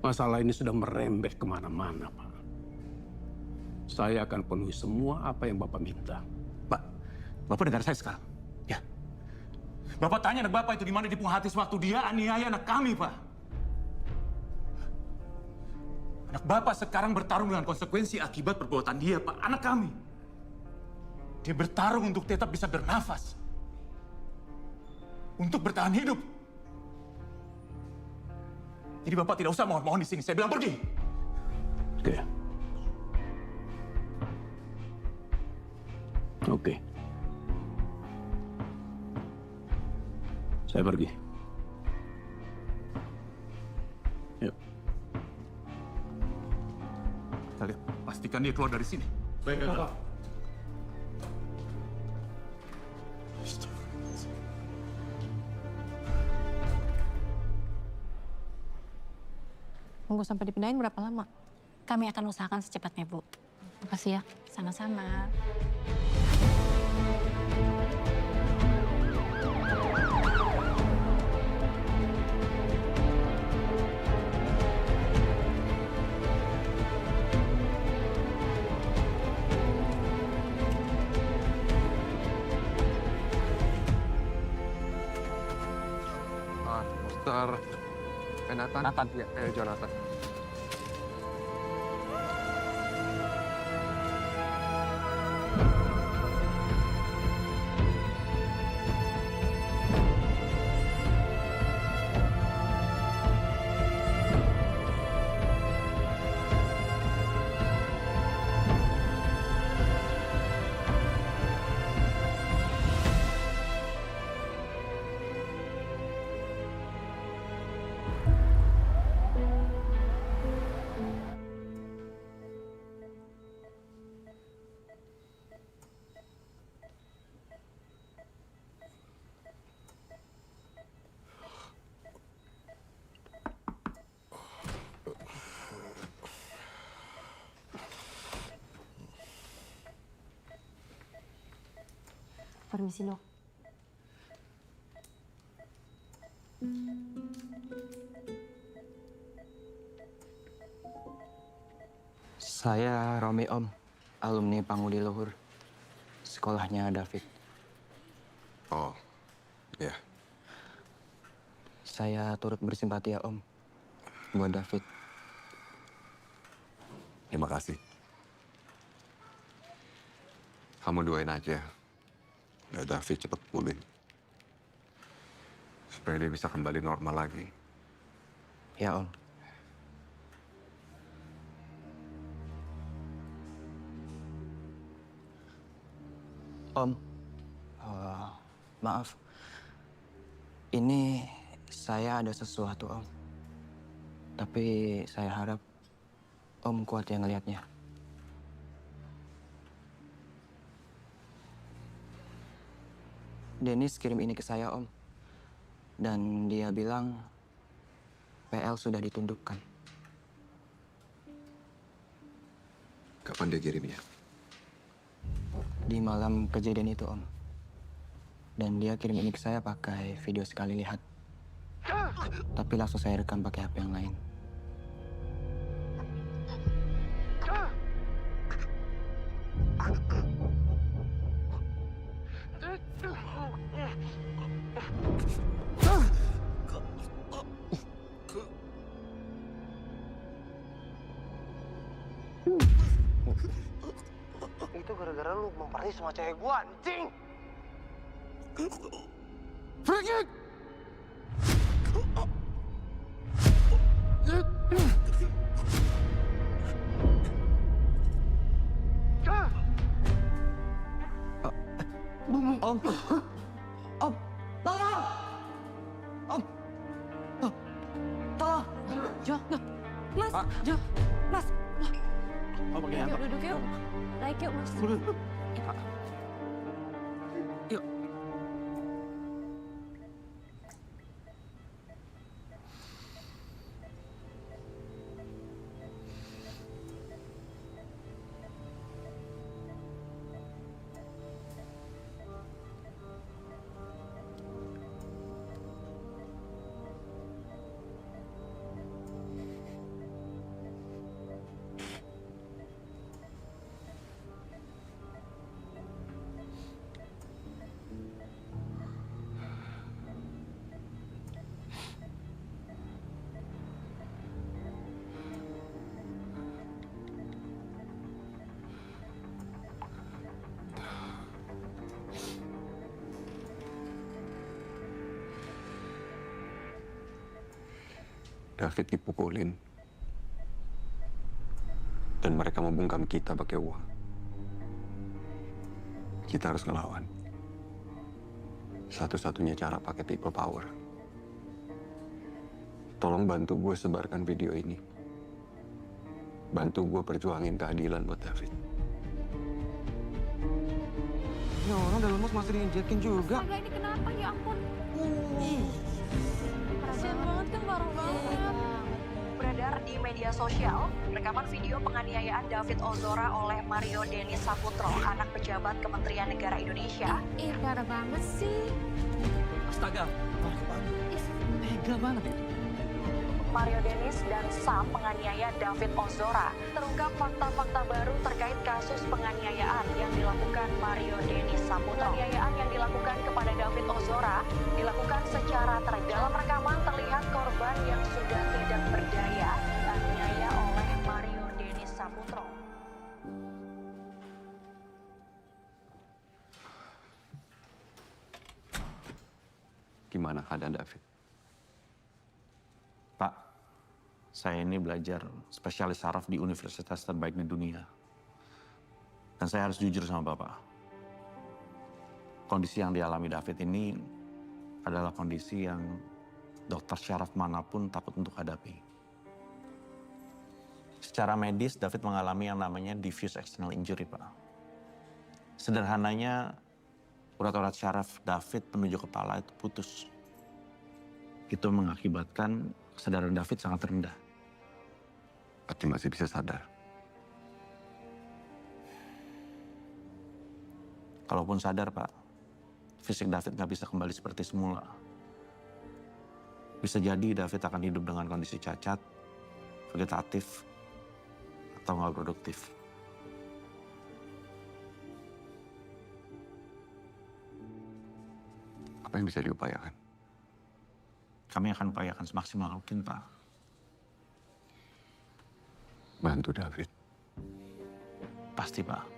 Masalah ini sudah merembet kemana-mana, Pak. Saya akan penuhi semua apa yang Bapak minta. Bapak dengar saya sekarang. Ya. Bapak tanya anak Bapak itu di mana di Punghati waktu dia aniaya anak kami, Pak. Anak Bapak sekarang bertarung dengan konsekuensi akibat perbuatan dia, Pak. Anak kami. Dia bertarung untuk tetap bisa bernafas. Untuk bertahan hidup. Jadi Bapak tidak usah mohon-mohon di sini. Saya bilang pergi. Oke. Saya pergi. Yuk. Kalian pastikan dia keluar dari sini. Baik, Kakak. Tunggu sampai dipindahin berapa lama? Kami akan usahakan secepatnya, Bu. Makasih ya. Sama-sama. Mister Nathan. Ya, Jonathan. Permisi, Dok. Saya Romi Om, alumni Pangudi Luhur. Sekolahnya David. Oh, ya. Saya turut bersimpati ya Om, buat David. Terima kasih. Kamu doain aja. David cepat pulih. Supaya dia bisa kembali normal lagi. Ya Om. Om, maaf. Ini saya ada sesuatu Om. Tapi saya harap Om kuat yang ngelihatnya. Dennis kirim ini ke saya, Om. Dan dia bilang PL sudah ditundukkan. Kapan dia kirimnya? Di malam kejadian itu, Om. Dan dia kirim ini ke saya pakai video sekali lihat. Tapi langsung saya rekam pakai HP yang lain. Itu gara-gara lu memperhati sama cewek gua, anjing! Frigid! Om. Om. Tolong. Om. Tolong. Jo, Mas, Pak. Jo, Mas. Oh, pakai Yuk, apa? duduk yuk. Naik yuk, Mas. Yuk. David dipukulin. Dan mereka membungkam kita pakai uang. Kita harus ngelawan. Satu-satunya cara pakai people power. Tolong bantu gue sebarkan video ini. Bantu gue perjuangin keadilan buat David. Ya orang udah lemes masih diinjekin juga. Astaga, ini kenapa ya ampun? Kasian banget kan, parah banget. Beredar di media sosial, rekaman video penganiayaan David Ozora oleh Mario Denis Saputro, anak pejabat Kementerian Negara Indonesia. Parah banget sih. Astaga. Tega banget ya. Mario Denis dan Sam menganiaya David Ozora. Terungkap fakta-fakta baru terkait kasus penganiayaan yang dilakukan Mario Denis Saputro. Penganiayaan yang dilakukan kepada David Ozora dilakukan secara terekam. Dalam rekaman terlihat korban yang sudah tidak berdaya dianiaya oleh Mario Denis Saputro. Gimana keadaan David? Pak, saya ini belajar spesialis saraf di universitas terbaik di dunia. Dan saya harus jujur sama Bapak. Kondisi yang dialami David ini adalah kondisi yang dokter syaraf manapun takut untuk hadapi. Secara medis, David mengalami yang namanya diffuse external injury, Pak. Sederhananya, urat-urat syaraf David menuju kepala itu putus. Itu mengakibatkan kesadaran David sangat rendah. Berarti masih bisa sadar. Kalaupun sadar, Pak, fisik David nggak bisa kembali seperti semula. Bisa jadi David akan hidup dengan kondisi cacat, vegetatif, atau nggak produktif. Apa yang bisa diupayakan? Kami akan upayakan semaksimal mungkin, Pak. Bantu David. Pasti, Pak.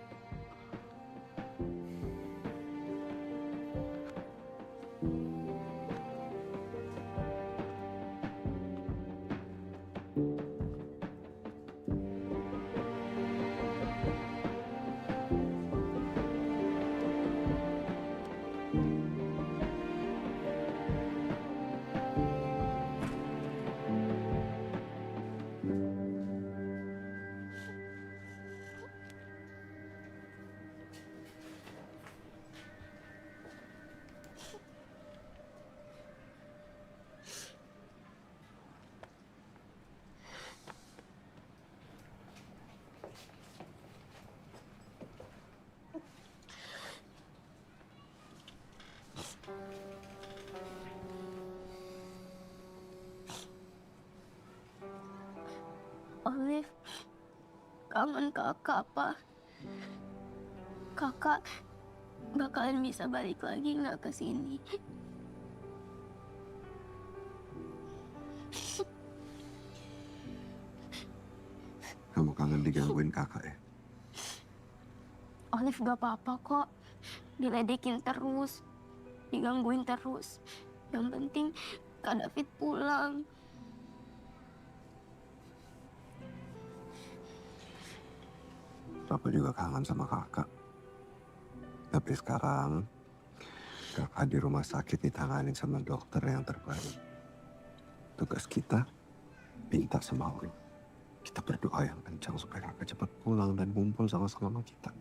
Olive, kangen kakak, Pak. Kakak bakalan bisa balik lagi nggak ke sini? Kamu kangen digangguin kakak ya? Olive gak apa-apa kok. Diledekin terus, digangguin terus. Yang penting Kak David pulang. Papa juga kangen sama kakak. Tapi sekarang Kakak di rumah sakit ditanganin sama dokter yang terbaik. Tugas kita, minta sama Allah. Kita berdoa yang kencang supaya kakak cepat pulang dan kumpul sama-sama kita.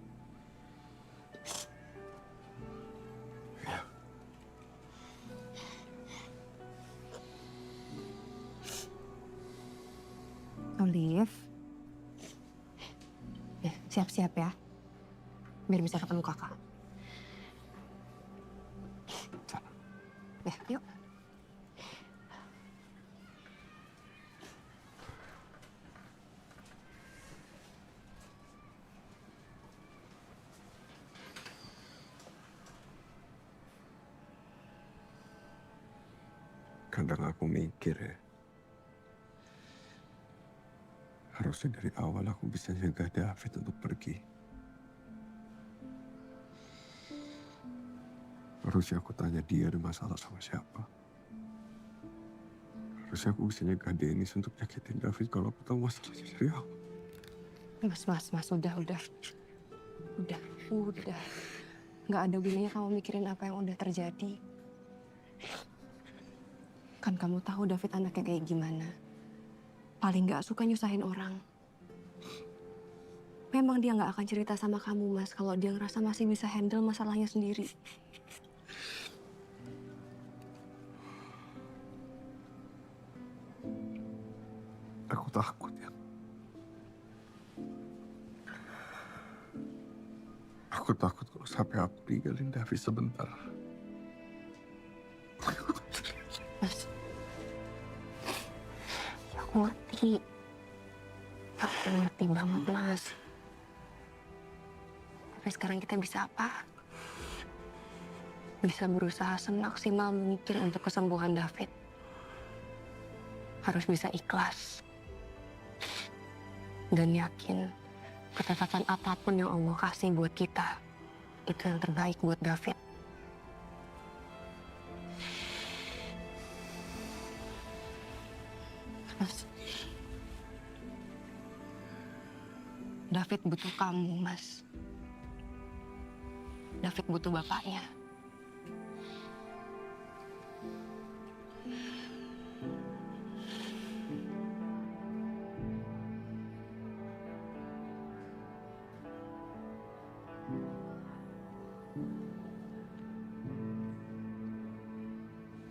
Ya. Olive. Ya, siap-siap ya. Biar bisa ketemu kakak. Ya, yuk. Kadang aku mikir ya, harusnya dari awal aku bisa jaga David untuk pergi. Harusnya aku tanya dia ada masalah sama siapa. Harusnya aku bisa jaga Dennis untuk nyakitin David kalau aku tahu masalah dari awal. Mas, udah. Nggak ada gunanya kamu mikirin apa yang udah terjadi. Kan kamu tahu David anaknya kayak gimana. Paling nggak suka nyusahin orang. Memang dia nggak akan cerita sama kamu, Mas, kalau dia ngerasa masih bisa handle masalahnya sendiri. Aku takut ya. Aku takut kalau sampai aku tinggalin David sebentar. Mas, aku ngerti. Aku ngerti banget, Mas. Tapi sekarang kita bisa apa? Bisa berusaha semaksimal mungkin untuk kesembuhan David. Harus bisa ikhlas. Dan yakin ketetapan apapun yang Allah kasih buat kita, itu yang terbaik buat David. Mas, David butuh kamu, Mas. David butuh bapaknya.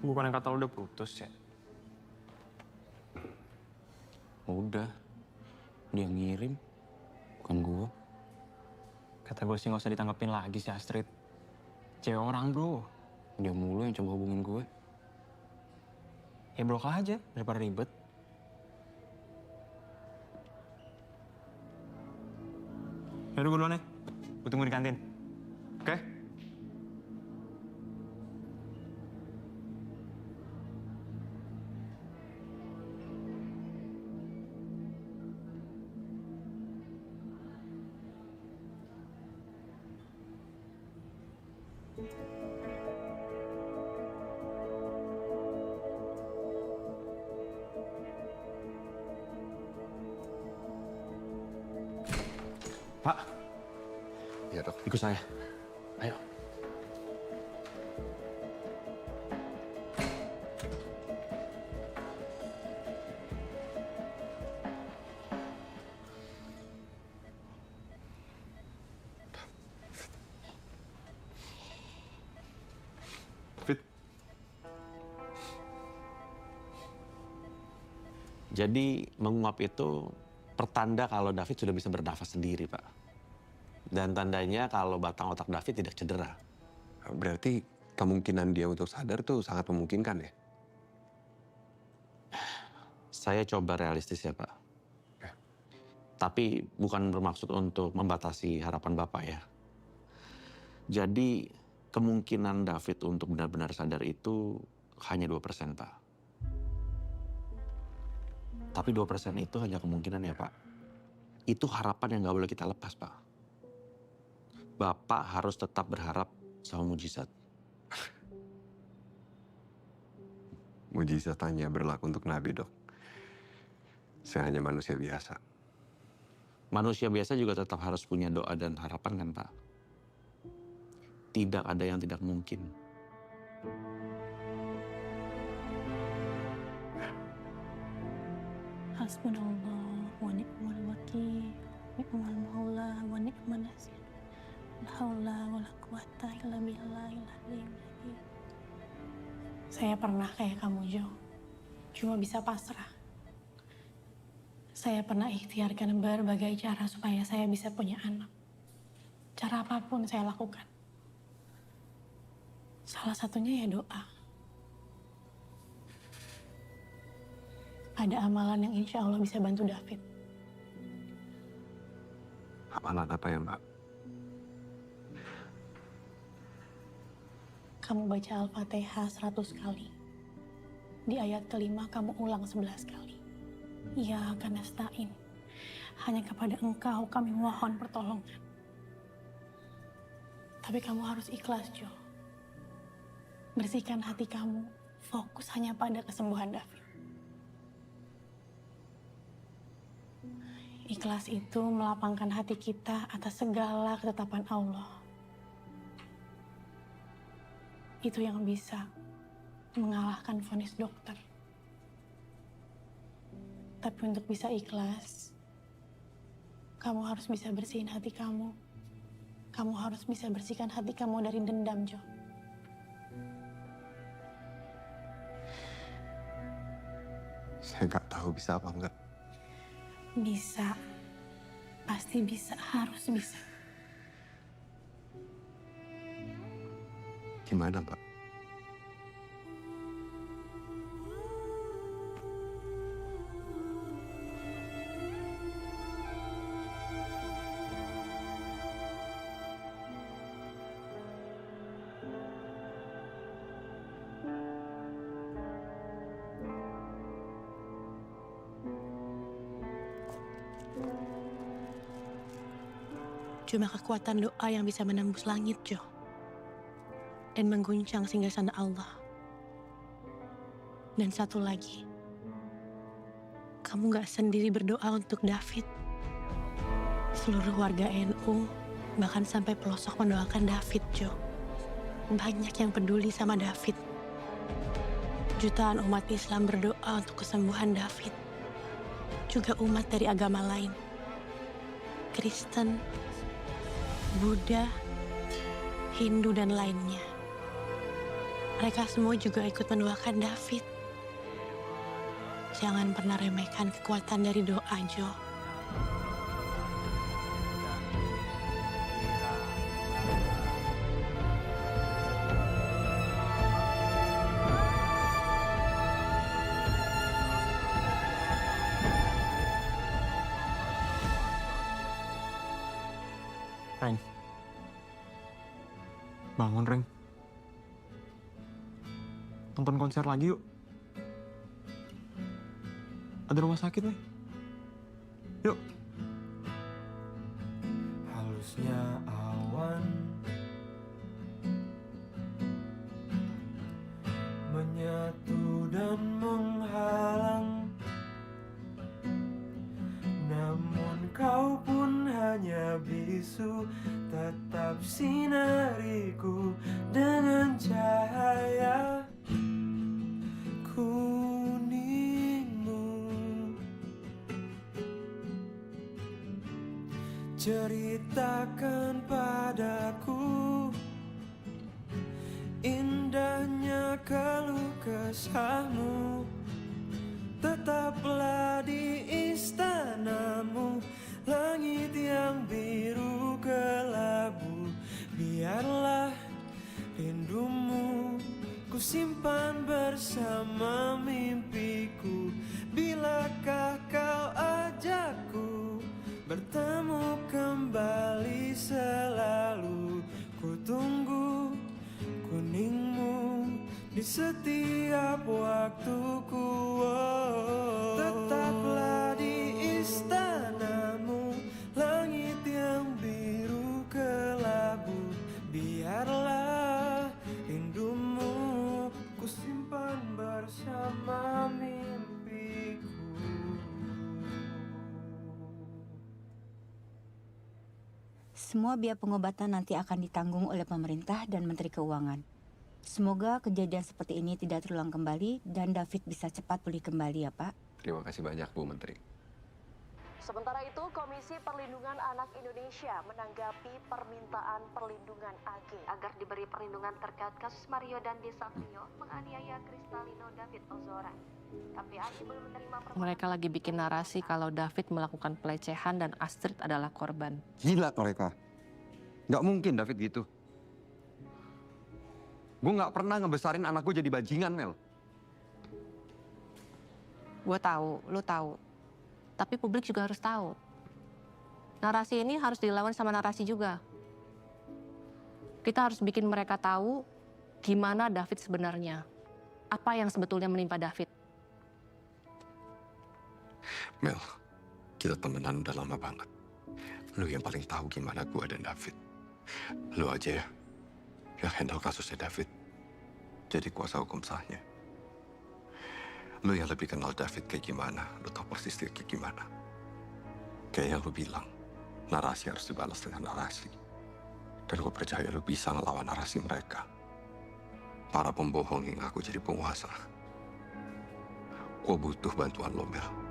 Bukan yang kata lo udah putus ya? Udah. Dia ngirim. Bukan gue. Kata gue sih nggak usah ditanggepin lagi si Astrid. Cewek orang, bro. Dia mulu yang coba hubungin gue. Ya blok aja daripada ribet. Yaudah gue duluan ya. Gue tunggu di kantin. Oke? Pak. Ya, Dok. Ikut saya. Ayo. Fit. Jadi menguap itu pertanda kalau David sudah bisa bernafas sendiri, Pak. Dan tandanya kalau batang otak David tidak cedera. Berarti kemungkinan dia untuk sadar tuh sangat memungkinkan ya? Saya coba realistis ya, Pak. Tapi bukan bermaksud untuk membatasi harapan Bapak ya. Jadi kemungkinan David untuk benar-benar sadar itu hanya 2%, Pak. Tapi 2% itu hanya kemungkinan ya, Pak. Itu harapan yang nggak boleh kita lepas, Pak. Bapak harus tetap berharap sama mujizat. Mujizat hanya berlaku untuk Nabi, Dok. Saya hanya manusia biasa. Manusia biasa juga tetap harus punya doa dan harapan kan, Pak? Tidak ada yang tidak mungkin. Hasbunallah wa ni'mal wakil, ni'mal maula wa ni'mal nasir. La haula wa la quwata illa billahil aliyyil azim. Saya pernah kayak kamu, Jo. Cuma bisa pasrah. Saya pernah ikhtiarkan berbagai cara supaya saya bisa punya anak. Cara apapun saya lakukan. Salah satunya ya doa. Ada amalan yang insya Allah bisa bantu David. Amalan apa ya, Mbak? Kamu baca Al-Fatihah 100 kali. Di ayat kelima kamu ulang 11 kali. Ya karena nasta'in. Hanya kepada Engkau kami mohon pertolongan. Tapi kamu harus ikhlas, Jo. Bersihkan hati kamu. Fokus hanya pada kesembuhan David. Ikhlas itu melapangkan hati kita atas segala ketetapan Allah. Itu yang bisa mengalahkan vonis dokter. Tapi untuk bisa ikhlas, kamu harus bisa bersihin hati kamu. Kamu harus bisa bersihkan hati kamu dari dendam, Jo. Saya nggak tahu bisa apa enggak. Bisa. Pasti bisa, harus bisa. Gimana, Pak? Cuma kekuatan doa yang bisa menembus langit, Jo. Dan mengguncang singgasana Allah. Dan satu lagi. Kamu gak sendiri berdoa untuk David. Seluruh warga NU, bahkan sampai pelosok mendoakan David, Jo. Banyak yang peduli sama David. Jutaan umat Islam berdoa untuk kesembuhan David. Juga umat dari agama lain. Kristen, Buddha, Hindu, dan lainnya. Mereka semua juga ikut mendoakan David. Jangan pernah remehkan kekuatan dari doa, Jo. Reng. Bangun, Reng. Nonton konser lagi yuk. Ada rumah sakit nih. Yuk. Halusnya awan menyatu dan menghalang, namun kau pun hanya bisu, tetap sinariku dengan cahaya kuningmu. Ceritakan padaku indahnya keluh kesahmu. Tetaplah di istanamu, langit yang biru kelabu. Biarlah rindumu ku simpan bersama mimpiku. Bilakah kau ajakku bertemu kembali selalu? Ku tunggu kuningmu di setiap waktuku. Tetaplah di istanamu, langit yang biru kelabu. Biarlah rindumu ku simpan bersama mimpiku. Semua biaya pengobatan nanti akan ditanggung oleh pemerintah dan Menteri Keuangan. Semoga kejadian seperti ini tidak terulang kembali dan David bisa cepat pulih kembali ya Pak. Terima kasih banyak Bu Menteri. Sementara itu, Komisi Perlindungan Anak Indonesia menanggapi permintaan perlindungan AG agar diberi perlindungan terkait kasus Mario Dandi Satrio menganiaya Kristalino David Ozora. KPAI belum menerima Mereka lagi bikin narasi kalau David melakukan pelecehan dan Astrid adalah korban. Gila mereka. Nggak mungkin David gitu. Gue nggak pernah ngebesarin anak gue jadi bajingan, Mel. Gue tahu, lu tahu. Tapi publik juga harus tahu. Narasi ini harus dilawan sama narasi juga. Kita harus bikin mereka tahu gimana David sebenarnya. Apa yang sebetulnya menimpa David. Mel, kita temenan udah lama banget. Lu yang paling tahu gimana gua dan David. Lu aja ya, yang handle kasusnya David. Jadi kuasa hukum sahnya. Lu yang lebih kenal David kayak gimana, lu tahu persis dia kayak gimana. Kayak yang lu bilang, narasi harus dibalas dengan narasi. Dan gue percaya lu bisa ngelawan narasi mereka. Para pembohong yang aku jadi penguasa. Gue butuh bantuan lo, Mel.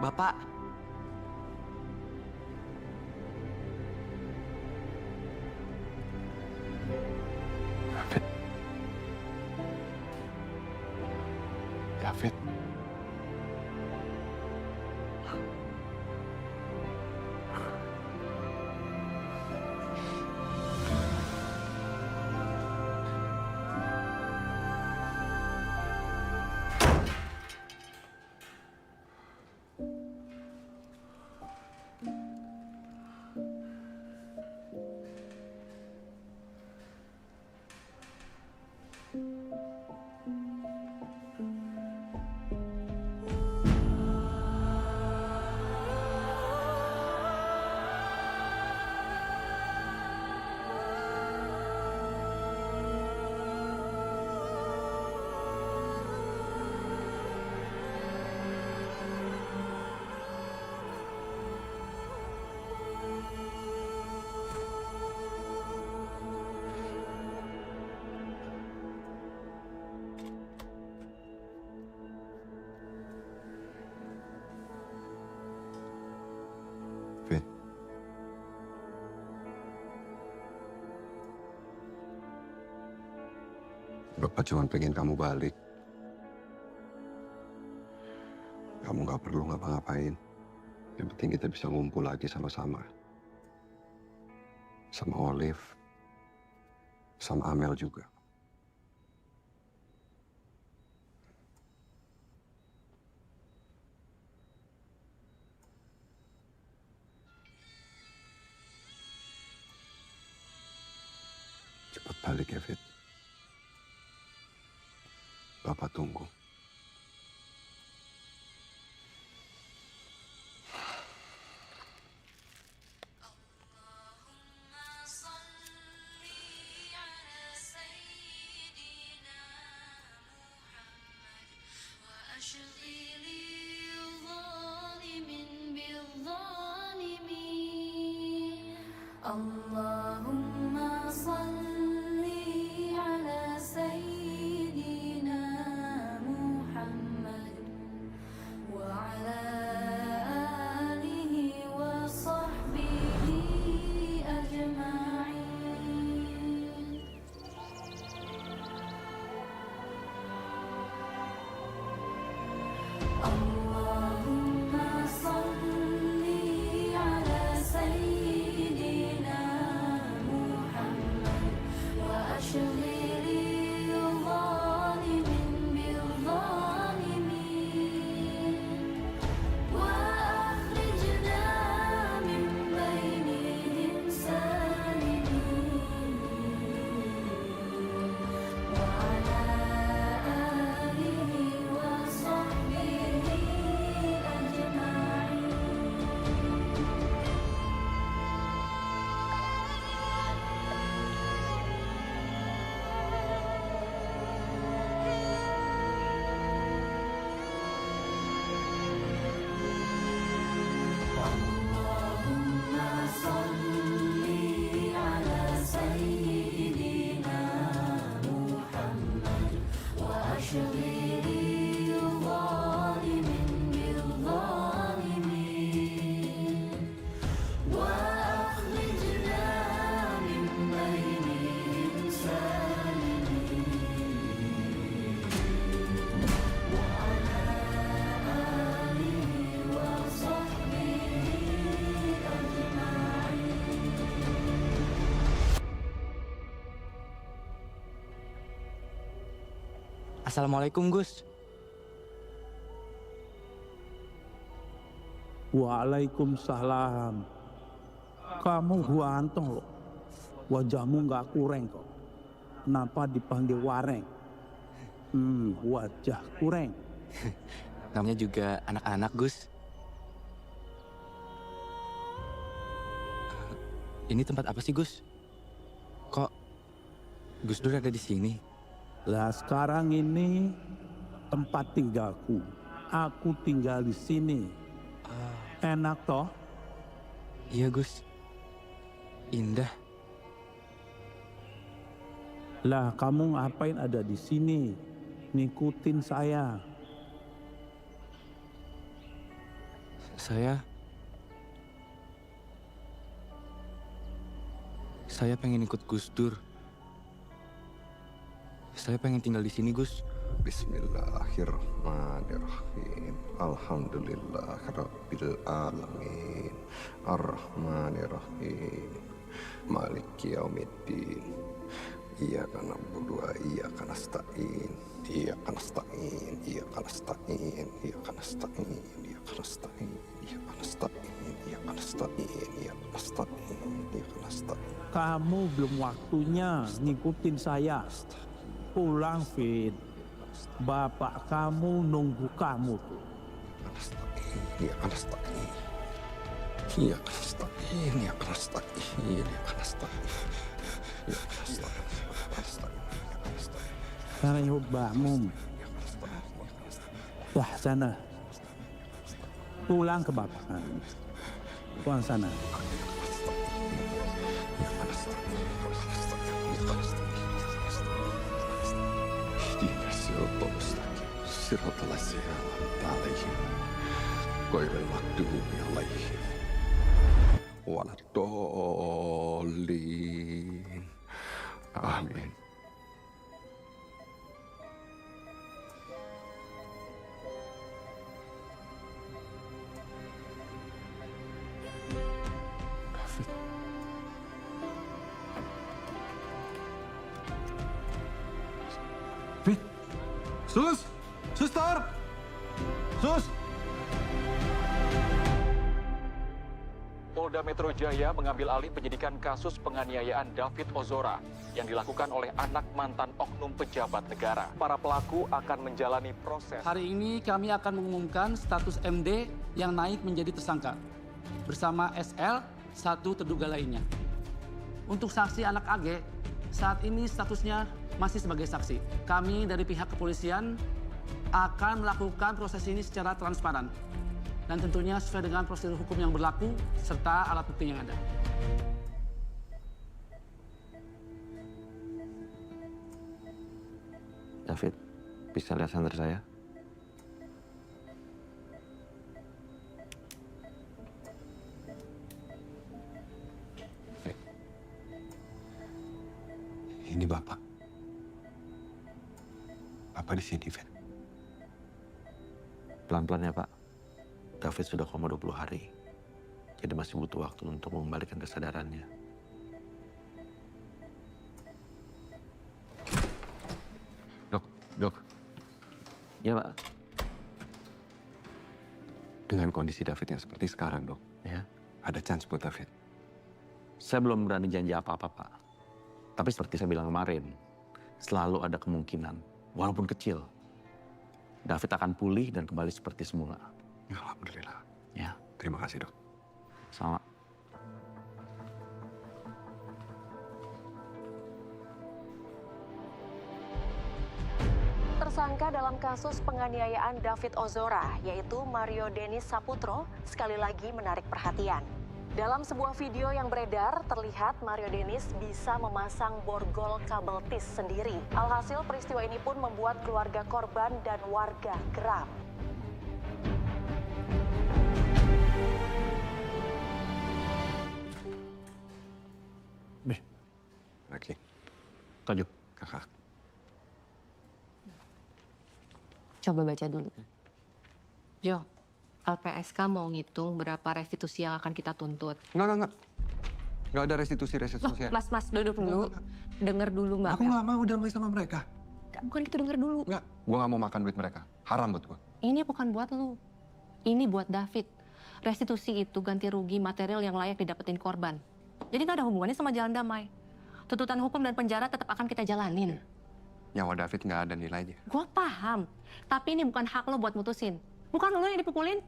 Bapak. David. Bapak cuma pengen kamu balik. Kamu nggak perlu ngapa-ngapain. Yang penting kita bisa ngumpul lagi sama-sama. Sama Olive. Sama Amel juga. Cepat balik ya, Fit. Bapak tunggu. Allahumma salli ala sayyidina Muhammad wa ala alihi wa sahbihi ajma'in. Allahumma salli ala sayyidina Assalamualaikum, Gus. Waalaikumsalam. Kamu ganteng loh. Wajahmu nggak kureng kok. Kenapa dipanggil Wareng? Wajah kureng. Namanya juga anak-anak, Gus. Ini tempat apa sih, Gus? Kok Gus Dur ada di sini? Lah sekarang ini tempat tinggalku. Aku tinggal di sini. Enak toh? Iya, Gus. Indah. Lah kamu ngapain ada di sini? Ngikutin saya. Saya pengen ikut Gus Dur. Saya pengen tinggal di sini, Gus. Bismillahirrahmanirrahim. Alhamdulillahirabbil alamin. Arrahmanirrahim. Maliki yaumiddin. Iyyaka na'budu wa iyyaka nasta'in. Iyyaka nasta'in. Iyyaka nasta'in. Iyyaka nasta'in. Iyyaka nasta'in. Iyyaka nasta'in. Iyyaka nasta'in. Iyyaka nasta'in. Iyyaka nasta'in. Kamu belum waktunya ngikutin saya. Pulang, Fit. Bapak kamu nunggu kamu tuh. Iyyaka nasta'in. Iyyaka nasta'in. Iyyaka nasta'in. Iyyaka nasta'in. Iyyaka nasta'in. Sana ikut Mbakmu. Wah, sana. Pulang ke bapak kamu. Pulang sana. صراط الذين أنعمت عليهم غير المغضوب عليهم ولا الضالين آمين. Sus! Suster! Sus! Polda Metro Jaya mengambil alih penyidikan kasus penganiayaan David Ozora yang dilakukan oleh anak mantan oknum pejabat negara. Para pelaku akan menjalani proses. Hari ini kami akan mengumumkan status MD yang naik menjadi tersangka bersama SL, satu terduga lainnya. Untuk saksi anak AG, saat ini statusnya masih sebagai saksi. Kami dari pihak kepolisian akan melakukan proses ini secara transparan dan tentunya sesuai dengan prosedur hukum yang berlaku serta alat bukti yang ada. David, bisa lihat senter saya? Ini Bapak. Bapak di sini, Fit. Pelan-pelan ya, Pak. David sudah koma 20 hari. Jadi masih butuh waktu untuk mengembalikan kesadarannya. Dok. Ya, Pak. Dengan kondisi David yang seperti sekarang, Dok. Ya. Ada chance buat David. Saya belum berani janji apa-apa, Pak. Tapi seperti saya bilang kemarin, selalu ada kemungkinan, walaupun kecil, David akan pulih dan kembali seperti semula. Alhamdulillah. Ya. Terima kasih, Dok. Sama. Tersangka dalam kasus penganiayaan David Ozora, yaitu Mario Denis Saputro, sekali lagi menarik perhatian. Dalam sebuah video yang beredar, terlihat Mario Denis bisa memasang borgol kabel tis sendiri. Alhasil peristiwa ini pun membuat keluarga korban dan warga geram. Lagi. Tunjuk. Kakak. Coba baca dulu. Jo, LPSK mau ngitung berapa restitusi yang akan kita tuntut. Enggak. Enggak ada restitusi. Loh, Mas, duduk dulu. Dengar dulu, Mbak. Aku nggak mau damai sama mereka. bukan gitu, denger dulu. Enggak, gue nggak mau makan duit mereka. Haram buat gue. Ini bukan buat lu. Ini buat David. Restitusi itu ganti rugi material yang layak didapetin korban. Jadi nggak ada hubungannya sama jalan damai. Tuntutan hukum dan penjara tetap akan kita jalanin. Nyawa David nggak ada nilainya. Gua paham, tapi ini bukan hak lo buat mutusin. Bukan lo yang dipukulin.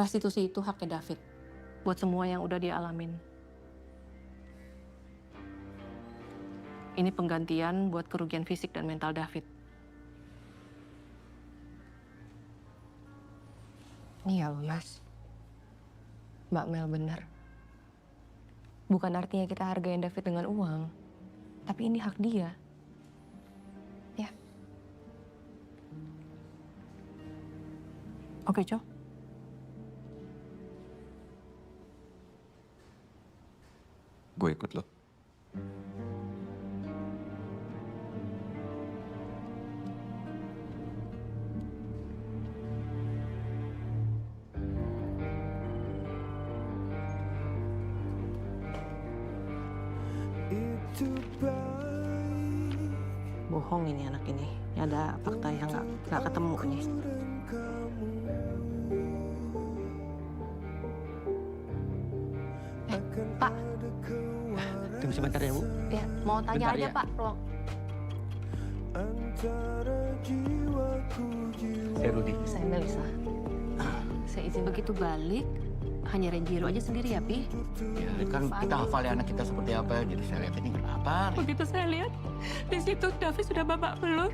Restitusi itu haknya David. Buat semua yang udah dia alamin. Ini penggantian buat kerugian fisik dan mental David. Iya, Mas. Mbak Mel benar. Bukan artinya kita hargain David dengan uang. Tapi ini hak dia. Ya. Oke, Cok. Gue ikut lo. Bohong ini anak ini. Ada fakta yang nggak ketemu nih. Pak. Tunggu sebentar ya, Bu. Ya, mau tanya Bentar aja, ya. Pak. Ruang. Saya Rudi. Saya Melisa. Saya izin begitu balik, hanya Renjiro aja sendiri ya, Pi? Ya, kan kita hafal ya anak kita seperti apa, jadi saya lihat ini kenapa. Begitu saya lihat, di situ David sudah babak belur.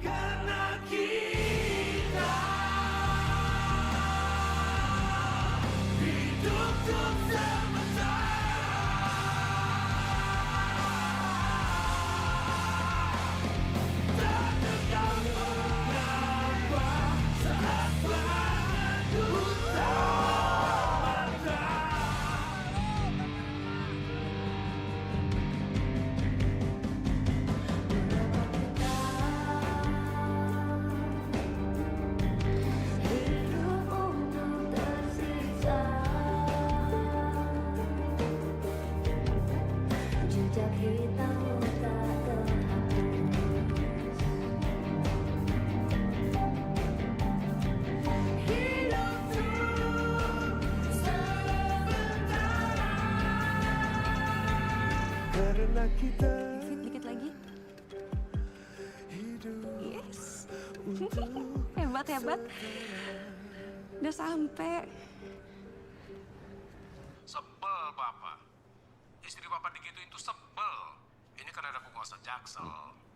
Jejak hitam tak terhapus. Hidup terus sementara. Karena kita Dikit lagi. Yes. Hebat, hebat. Udah sampai. Sebel Bapak. Istri Bapak digituin tuh sebel. Ini kan ada penguasa Jaksel.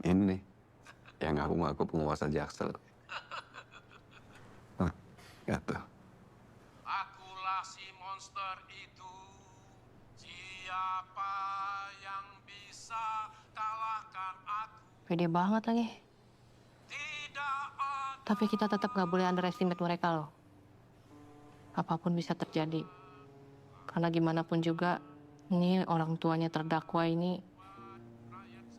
Ini nih, yang ngaku-ngaku penguasa Jaksel. Hah, gitu. Akulah si monster itu. Siapa yang bisa kalahkan aku? Pede banget lagi. Tapi kita tetap nggak boleh underestimate mereka loh. Apapun bisa terjadi. Karena gimana pun juga, ini orang tuanya terdakwa ini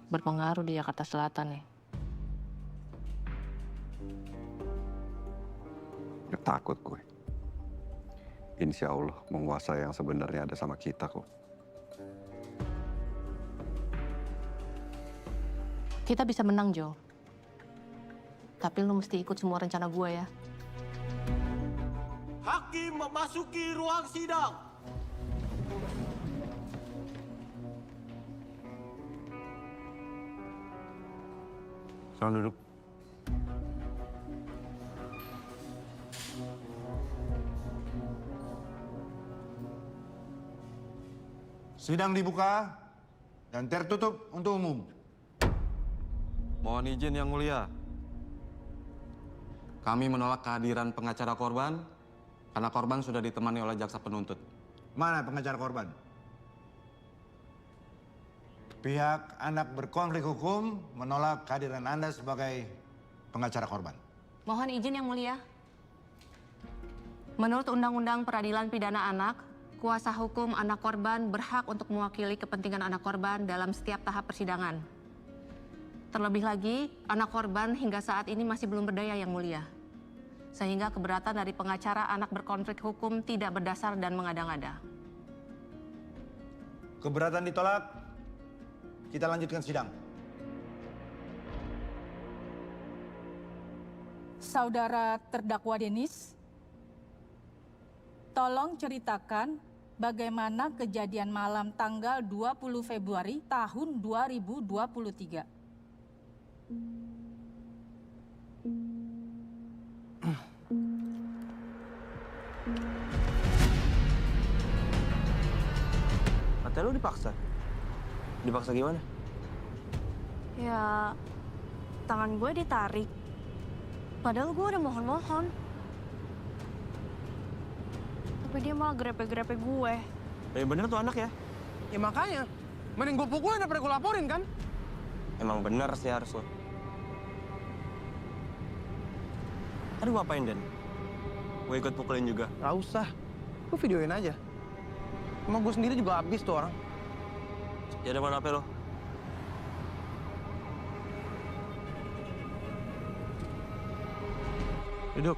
berpengaruh di Jakarta Selatan nih. Gak takut gue. Insya Allah penguasa yang sebenarnya ada sama kita kok. Kita bisa menang, Jo. Tapi lu mesti ikut semua rencana gue ya. Hakim memasuki ruang sidang. Selamat duduk. Sidang dibuka dan tertutup untuk umum. Mohon izin Yang Mulia. Kami menolak kehadiran pengacara korban karena korban sudah ditemani oleh jaksa penuntut. Mana pengacara korban? Pihak anak berkonflik hukum menolak kehadiran Anda sebagai pengacara korban. Mohon izin Yang Mulia. Menurut Undang-Undang Peradilan Pidana Anak, kuasa hukum anak korban berhak untuk mewakili kepentingan anak korban dalam setiap tahap persidangan. Terlebih lagi, anak korban hingga saat ini masih belum berdaya, Yang Mulia. Sehingga keberatan dari pengacara anak berkonflik hukum tidak berdasar dan mengada-ngada. Keberatan ditolak. Kita lanjutkan sidang. Saudara terdakwa Denis, tolong ceritakan bagaimana kejadian malam tanggal 20 Februari tahun 2023. Katanya lu dipaksa. Dipaksa gimana? Ya, tangan gue ditarik. Padahal gue udah mohon-mohon. Tapi dia malah grepe-grepe gue. Ya bener tuh anak ya. Ya makanya, mending gue pukulin daripada gue laporin kan? Emang bener sih harus lo. Aduh ngapain Den? Gue ikut pukulin juga. Gak usah, gue videoin aja. Emang gue sendiri juga habis tuh orang. Ya udah mana HP lo? Duduk.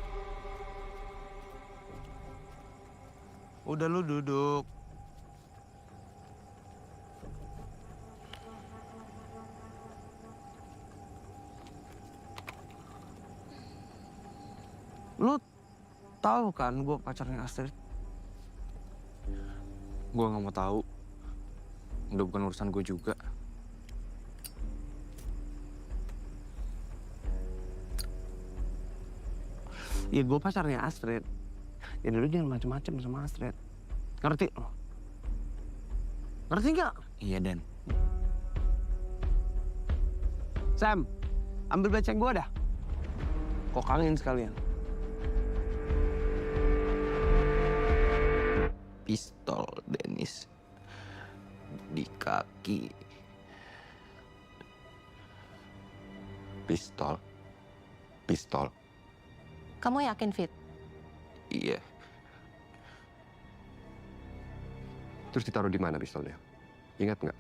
Udah lu duduk. Lu tahu kan gue pacarnya Astrid? Gue nggak mau tahu. Udah bukan urusan gue juga. Ya gue pacarnya Astrid. Ya dulu jangan macem-macem sama Astrid. Ngerti lo? Ngerti nggak? Iya Dan. Sam, ambil becek gue dah. Kokangin sekalian. Pistol Denis di kaki. Pistol. Kamu yakin, Fit? Iya. Terus ditaruh di mana pistolnya? Ingat nggak?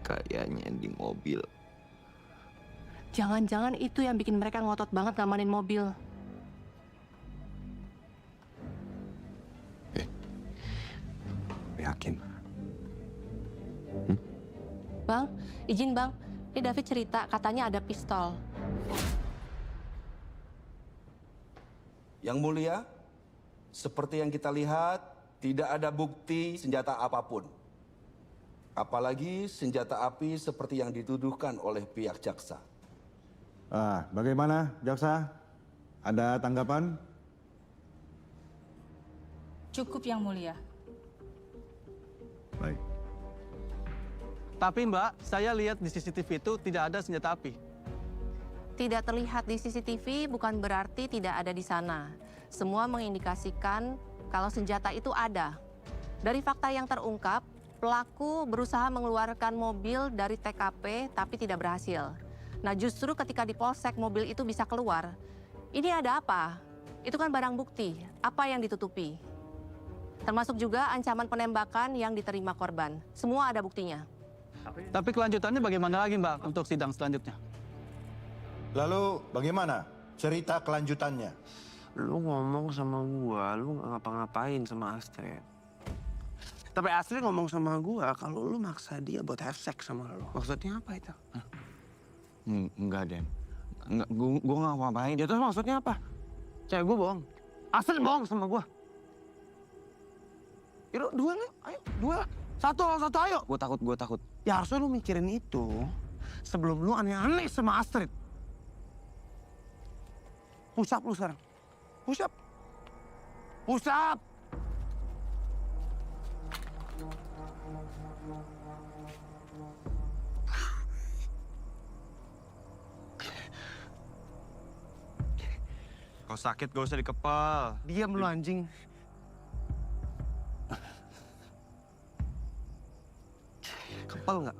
Kayaknya di mobil. Jangan-jangan itu yang bikin mereka ngotot banget ngamanin mobil. Yakin? Bang, izin bang. Ini David cerita katanya ada pistol. Yang mulia, seperti yang kita lihat, tidak ada bukti senjata apapun. Apalagi senjata api seperti yang dituduhkan oleh pihak jaksa. Bagaimana jaksa? Ada tanggapan? Cukup Yang Mulia. Baik. Tapi Mbak, saya lihat di CCTV itu tidak ada senjata api. Tidak terlihat di CCTV bukan berarti tidak ada di sana. Semua mengindikasikan kalau senjata itu ada. Dari fakta yang terungkap, pelaku berusaha mengeluarkan mobil dari TKP tapi tidak berhasil. Nah justru ketika di polsek mobil itu bisa keluar. Ini ada apa? Itu kan barang bukti. Apa yang ditutupi? Termasuk juga ancaman penembakan yang diterima korban. Semua ada buktinya. Tapi kelanjutannya bagaimana lagi Mbak untuk sidang selanjutnya? Lalu bagaimana cerita kelanjutannya? Lu ngomong sama gua, lu nggak ngapa-ngapain sama Astrid. Tapi Astrid ngomong sama gua kalau lu maksa dia buat have sex sama lu. Maksudnya apa itu? Enggak Den. Enggak, gue nggak ngapain. Ya terus maksudnya apa? Cewek gua bohong. Astrid bohong sama gua. Yaudah, duel yuk. Ayo, duel. Satu ayo. Gue takut. Ya harusnya lu mikirin itu sebelum lu aneh-aneh sama Astrid. Push up lu sekarang. Push up. Push up. Kalau sakit gak usah dikepal. Diam lu anjing. Kepal nggak?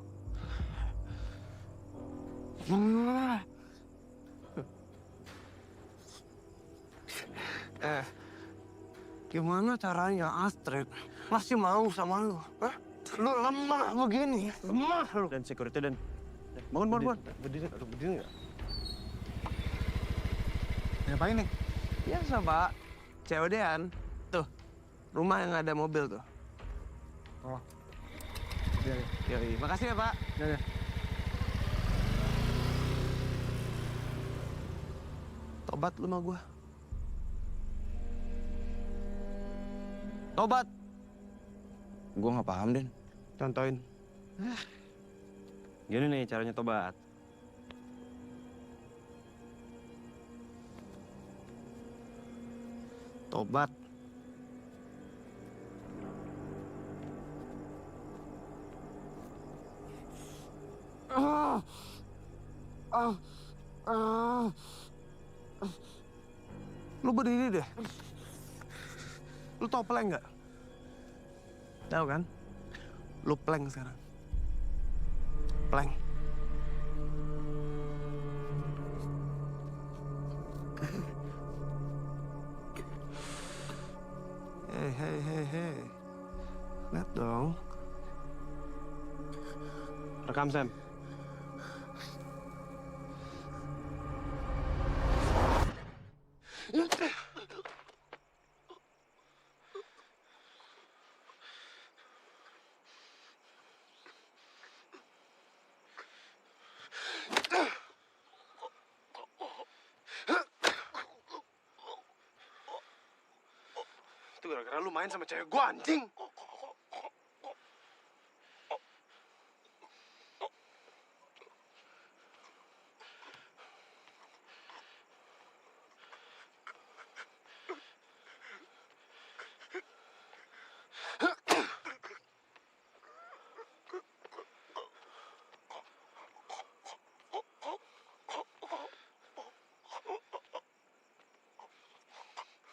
Gimana caranya Astrid masih mau sama lu? Hah? Lu lemah begini, lemah lu. Dan security dan Bangun. berdiri nggak? Ngapain nih? Biasa, Pak. COD-an. Tuh, rumah yang ada mobil tuh. Oh. Yoi, makasih ya, Pak. Ya. Tobat lu sama gua. Tobat. Gue nggak paham, Den. Contohin. Gini nih caranya tobat. Tobat. Lu berdiri deh. Lu tau plank nggak? Tahu kan? Lu plank sekarang. Plank. Hei. Lihat dong. Rekam, Sam. Itu gara-gara lu main sama cewek gua, anjing.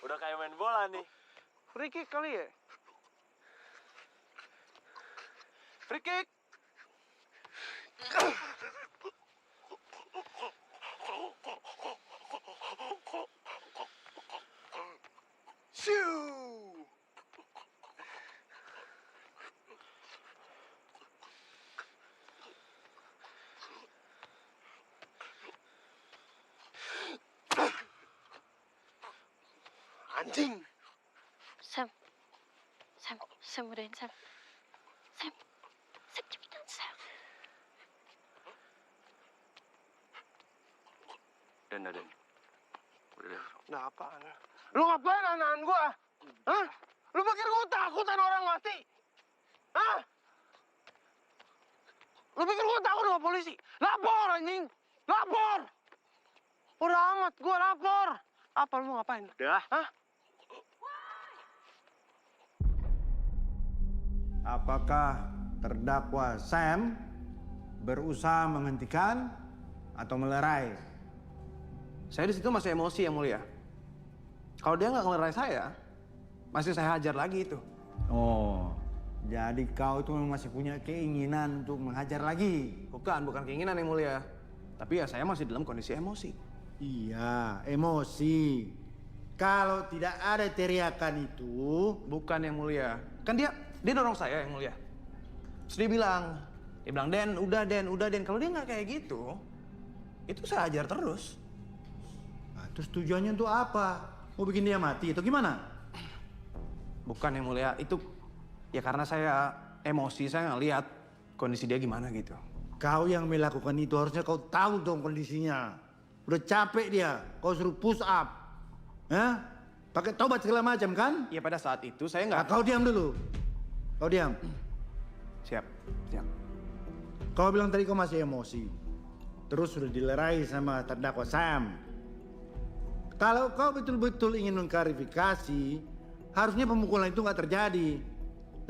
Udah kayak main bola nih. Free kick kali ya? Free kick! Shoo! Anjing! Sam udahin Sam. Sam cepetan Sam. Dan. Udah. Nah apaan? Lu ngapain nahan gua? Hah? Lu pikir gua takutan orang mati? Hah? Lu pikir gua takut sama polisi? Lapor anjing! Lapor! Udah amat gua lapor! Apa lu ngapain? Udah. Hah? Apakah terdakwa Sam berusaha menghentikan atau melerai? Saya di situ masih emosi, Yang Mulia. Kalau dia nggak ngelerai saya, masih saya hajar lagi itu. Oh, jadi kau itu memang masih punya keinginan untuk menghajar lagi? Bukan keinginan, Yang Mulia. Tapi ya saya masih dalam kondisi emosi. Iya, emosi. Kalau tidak ada teriakan itu... Bukan, Yang Mulia. Kan dia dorong saya, Yang Mulia. Terus dia bilang, Den, udah Den. Kalau dia nggak kayak gitu, itu saya hajar terus. Nah, terus tujuannya untuk apa? Mau bikin dia mati atau gimana? Bukan, Yang Mulia. Itu ya karena saya emosi, saya ngeliat kondisi dia gimana gitu. Kau yang melakukan itu harusnya kau tahu dong kondisinya. Udah capek dia, kau suruh push up. Hah? Pakai tobat segala macam kan? Ya pada saat itu saya nggak... Nah, kau diam dulu. Kau diam. Siap. Kau bilang tadi kau masih emosi. Terus sudah dilerai sama terdakwa Sam. Kalau kau betul-betul ingin mengklarifikasi, harusnya pemukulan itu nggak terjadi.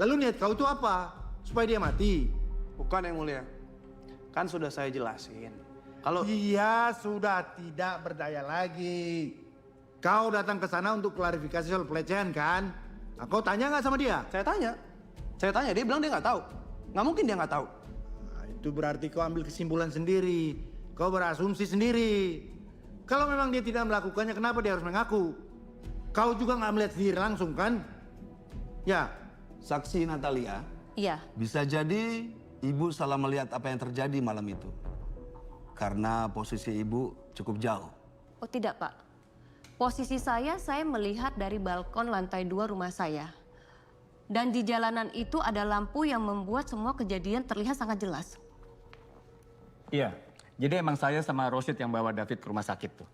Lalu niat kau itu apa? Supaya dia mati? Bukan, Yang Mulia. Kan sudah saya jelasin. Kalau dia sudah tidak berdaya lagi. Kau datang ke sana untuk klarifikasi soal pelecehan kan? Nah, kau tanya nggak sama dia? Saya tanya, dia bilang dia nggak tahu. Nggak mungkin dia nggak tahu. Nah, itu berarti kau ambil kesimpulan sendiri. Kau berasumsi sendiri. Kalau memang dia tidak melakukannya, kenapa dia harus mengaku? Kau juga nggak melihat sendiri langsung kan? Ya. Saksi Natalia. Iya. Bisa jadi ibu salah melihat apa yang terjadi malam itu. Karena posisi ibu cukup jauh. Oh tidak Pak. Posisi saya melihat dari balkon lantai 2 rumah saya. Dan di jalanan itu ada lampu yang membuat semua kejadian terlihat sangat jelas. Iya, jadi emang saya sama Rosid yang bawa David ke rumah sakit tuh.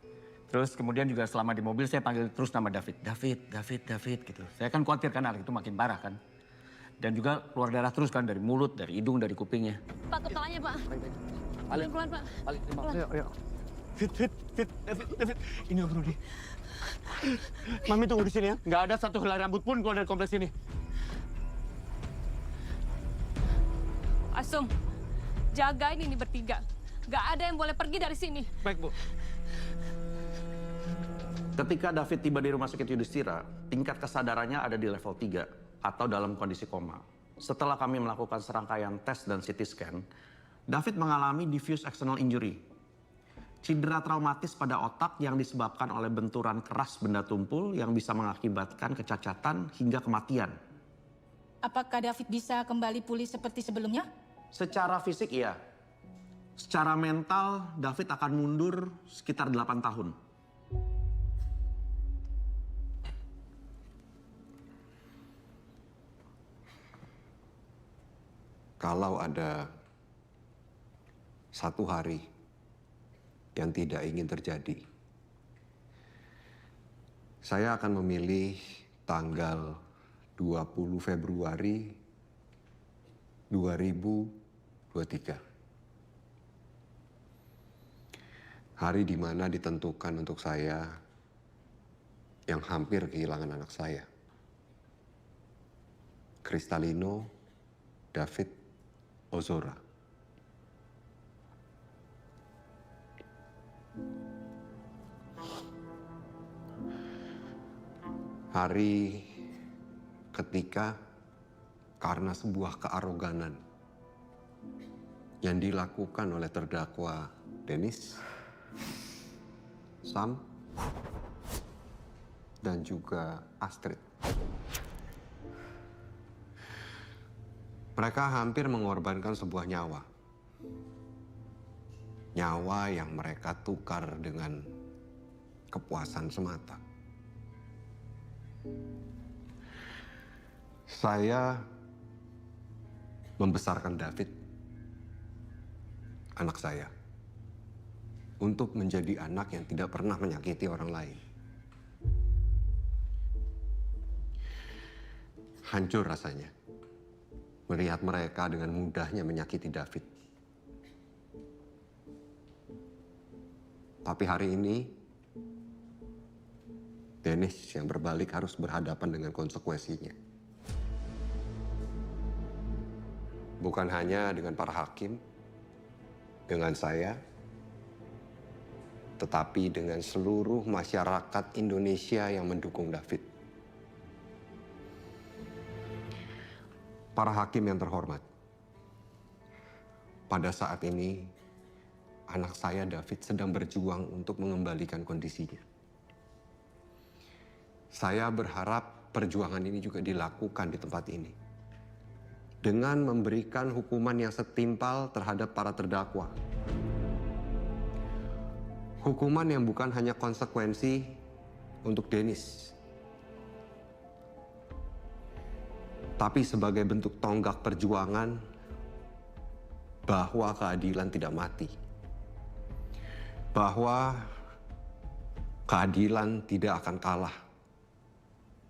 Terus kemudian juga selama di mobil saya panggil terus nama David. David gitu. Saya kan khawatir kan anak itu makin parah kan. Dan juga keluar darah terus kan dari mulut, dari hidung, dari kupingnya. Pak, kepalanya, Pak. Pelan-pelan, Pak. Pelan. Ayo. Fit, David. Ini Om Rudi. Mami tunggu di sini ya. Nggak ada satu helai rambut pun keluar dari kompleks ini. Asum, jagain ini bertiga. Gak ada yang boleh pergi dari sini. Baik, Bu. Ketika David tiba di rumah sakit Yudhistira, tingkat kesadarannya ada di level 3 atau dalam kondisi koma. Setelah kami melakukan serangkaian tes dan CT scan, David mengalami diffuse external injury. Cedera traumatis pada otak yang disebabkan oleh benturan keras benda tumpul yang bisa mengakibatkan kecacatan hingga kematian. Apakah David bisa kembali pulih seperti sebelumnya? Secara fisik iya. Secara mental, David akan mundur sekitar 8 tahun. Kalau ada satu hari yang tidak ingin terjadi, saya akan memilih tanggal 20 Februari 2023. Hari di mana ditentukan untuk saya yang hampir kehilangan anak saya. Kristalino David Ozora. Hari ketika karena sebuah kearoganan yang dilakukan oleh terdakwa Dennis, Sam, dan juga Astrid. Mereka hampir mengorbankan sebuah nyawa. Nyawa yang mereka tukar dengan kepuasan semata. Saya membesarkan David, anak saya, untuk menjadi anak yang tidak pernah menyakiti orang lain. Hancur rasanya melihat mereka dengan mudahnya menyakiti David. Tapi hari ini, Dennis yang berbalik harus berhadapan dengan konsekuensinya. Bukan hanya dengan para hakim, dengan saya, tetapi dengan seluruh masyarakat Indonesia yang mendukung David. Para hakim yang terhormat, pada saat ini anak saya David sedang berjuang untuk mengembalikan kondisinya. Saya berharap perjuangan ini juga dilakukan di tempat ini dengan memberikan hukuman yang setimpal terhadap para terdakwa. Hukuman yang bukan hanya konsekuensi untuk Dennis, tapi sebagai bentuk tonggak perjuangan bahwa keadilan tidak mati. Bahwa keadilan tidak akan kalah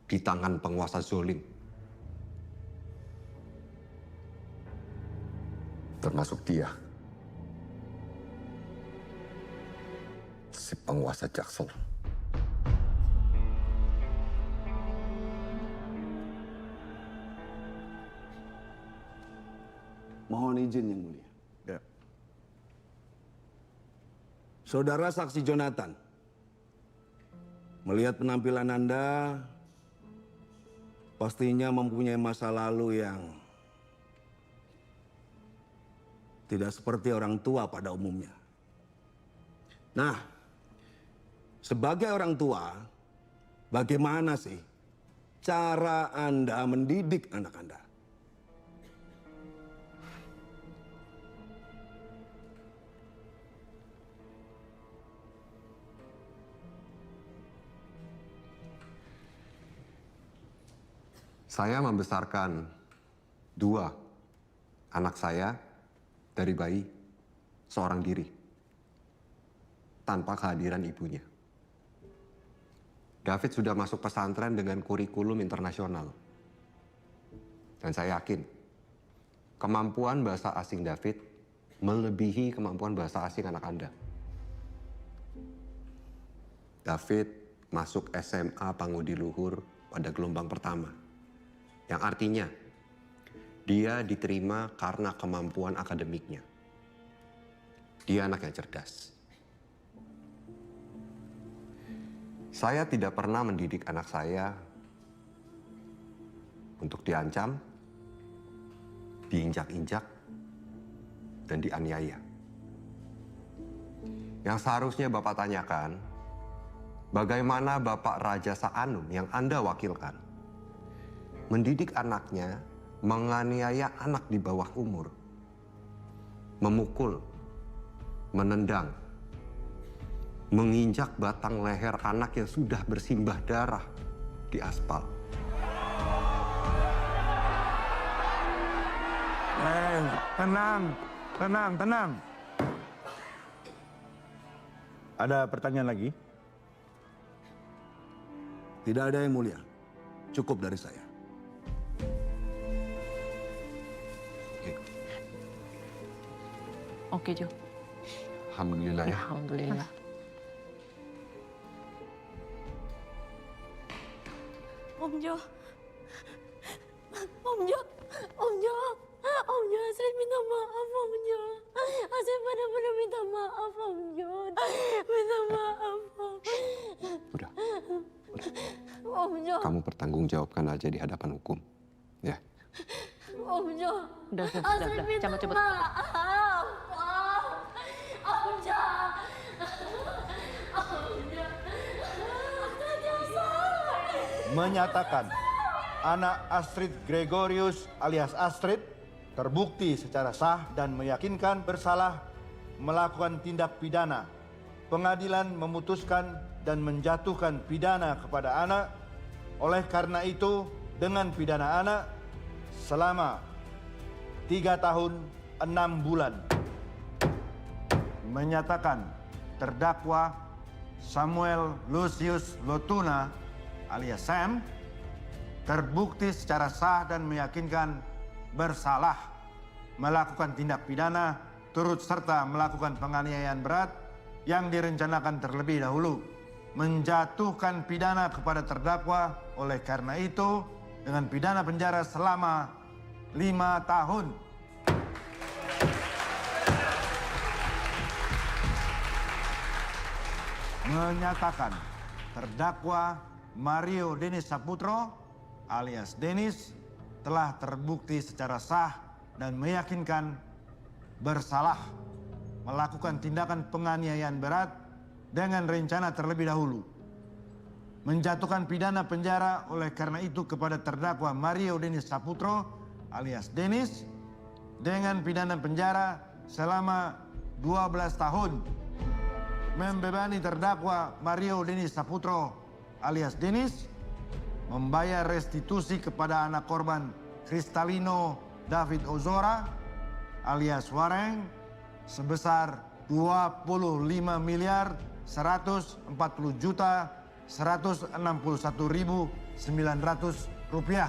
di tangan penguasa zolim. Termasuk dia. Si penguasa Jaksel. Mohon izin yang mulia. Ya. Saudara saksi Jonathan, melihat penampilan Anda, pastinya mempunyai masa lalu yang tidak seperti orang tua pada umumnya. Nah, sebagai orang tua, bagaimana sih cara Anda mendidik anak Anda? Saya membesarkan 2 anak saya dari bayi seorang diri tanpa kehadiran ibunya. David sudah masuk pesantren dengan kurikulum internasional. Dan saya yakin kemampuan bahasa asing David melebihi kemampuan bahasa asing anak Anda. David masuk SMA Pangudi Luhur pada gelombang pertama. Yang artinya dia diterima karena kemampuan akademiknya. Dia anak yang cerdas. Saya tidak pernah mendidik anak saya untuk diancam, diinjak-injak, dan dianiaya. Yang seharusnya Bapak tanyakan, bagaimana Bapak Raja Sa'anun yang Anda wakilkan mendidik anaknya menganiaya anak di bawah umur, memukul, menendang, menginjak batang leher anak yang sudah bersimbah darah di aspal. Tenang. Ada pertanyaan lagi? Tidak ada yang mulia. Cukup dari saya. Oke, Jo. Alhamdulillah ya. Alhamdulillah. Om Jo, Astrid minta maaf Om Jo. Astrid benar-benar minta maaf Om Jo. Minta maaf Om. Udah. Om Jo. Kamu pertanggungjawabkan aja di hadapan hukum. Ya. Om Jo. Udah. Astrid minta Cabut. maaf. Om Jo. Astrid yang salah. Menyatakan anak Astrid Gregorius alias Astrid terbukti secara sah dan meyakinkan bersalah melakukan tindak pidana. Pengadilan memutuskan dan menjatuhkan pidana kepada anak. Oleh karena itu, dengan pidana anak selama 3 tahun 6 bulan. Menyatakan terdakwa Samuel Lucius Lotuna alias Sam terbukti secara sah dan meyakinkan bersalah melakukan tindak pidana turut serta melakukan penganiayaan berat yang direncanakan terlebih dahulu, menjatuhkan pidana kepada terdakwa. Oleh karena itu, dengan pidana penjara selama 5 tahun. Menyatakan terdakwa Mario Denis Saputro alias Denis telah terbukti secara sah dan meyakinkan bersalah melakukan tindakan penganiayaan berat dengan rencana terlebih dahulu, menjatuhkan pidana penjara oleh karena itu kepada terdakwa Mario Denis Saputro alias Denis dengan pidana penjara selama 12 tahun, membebani terdakwa Mario Denis Saputro alias Denis membayar restitusi kepada anak korban Kristalino David Ozora alias Wareng sebesar 25.140.161.900 rupiah.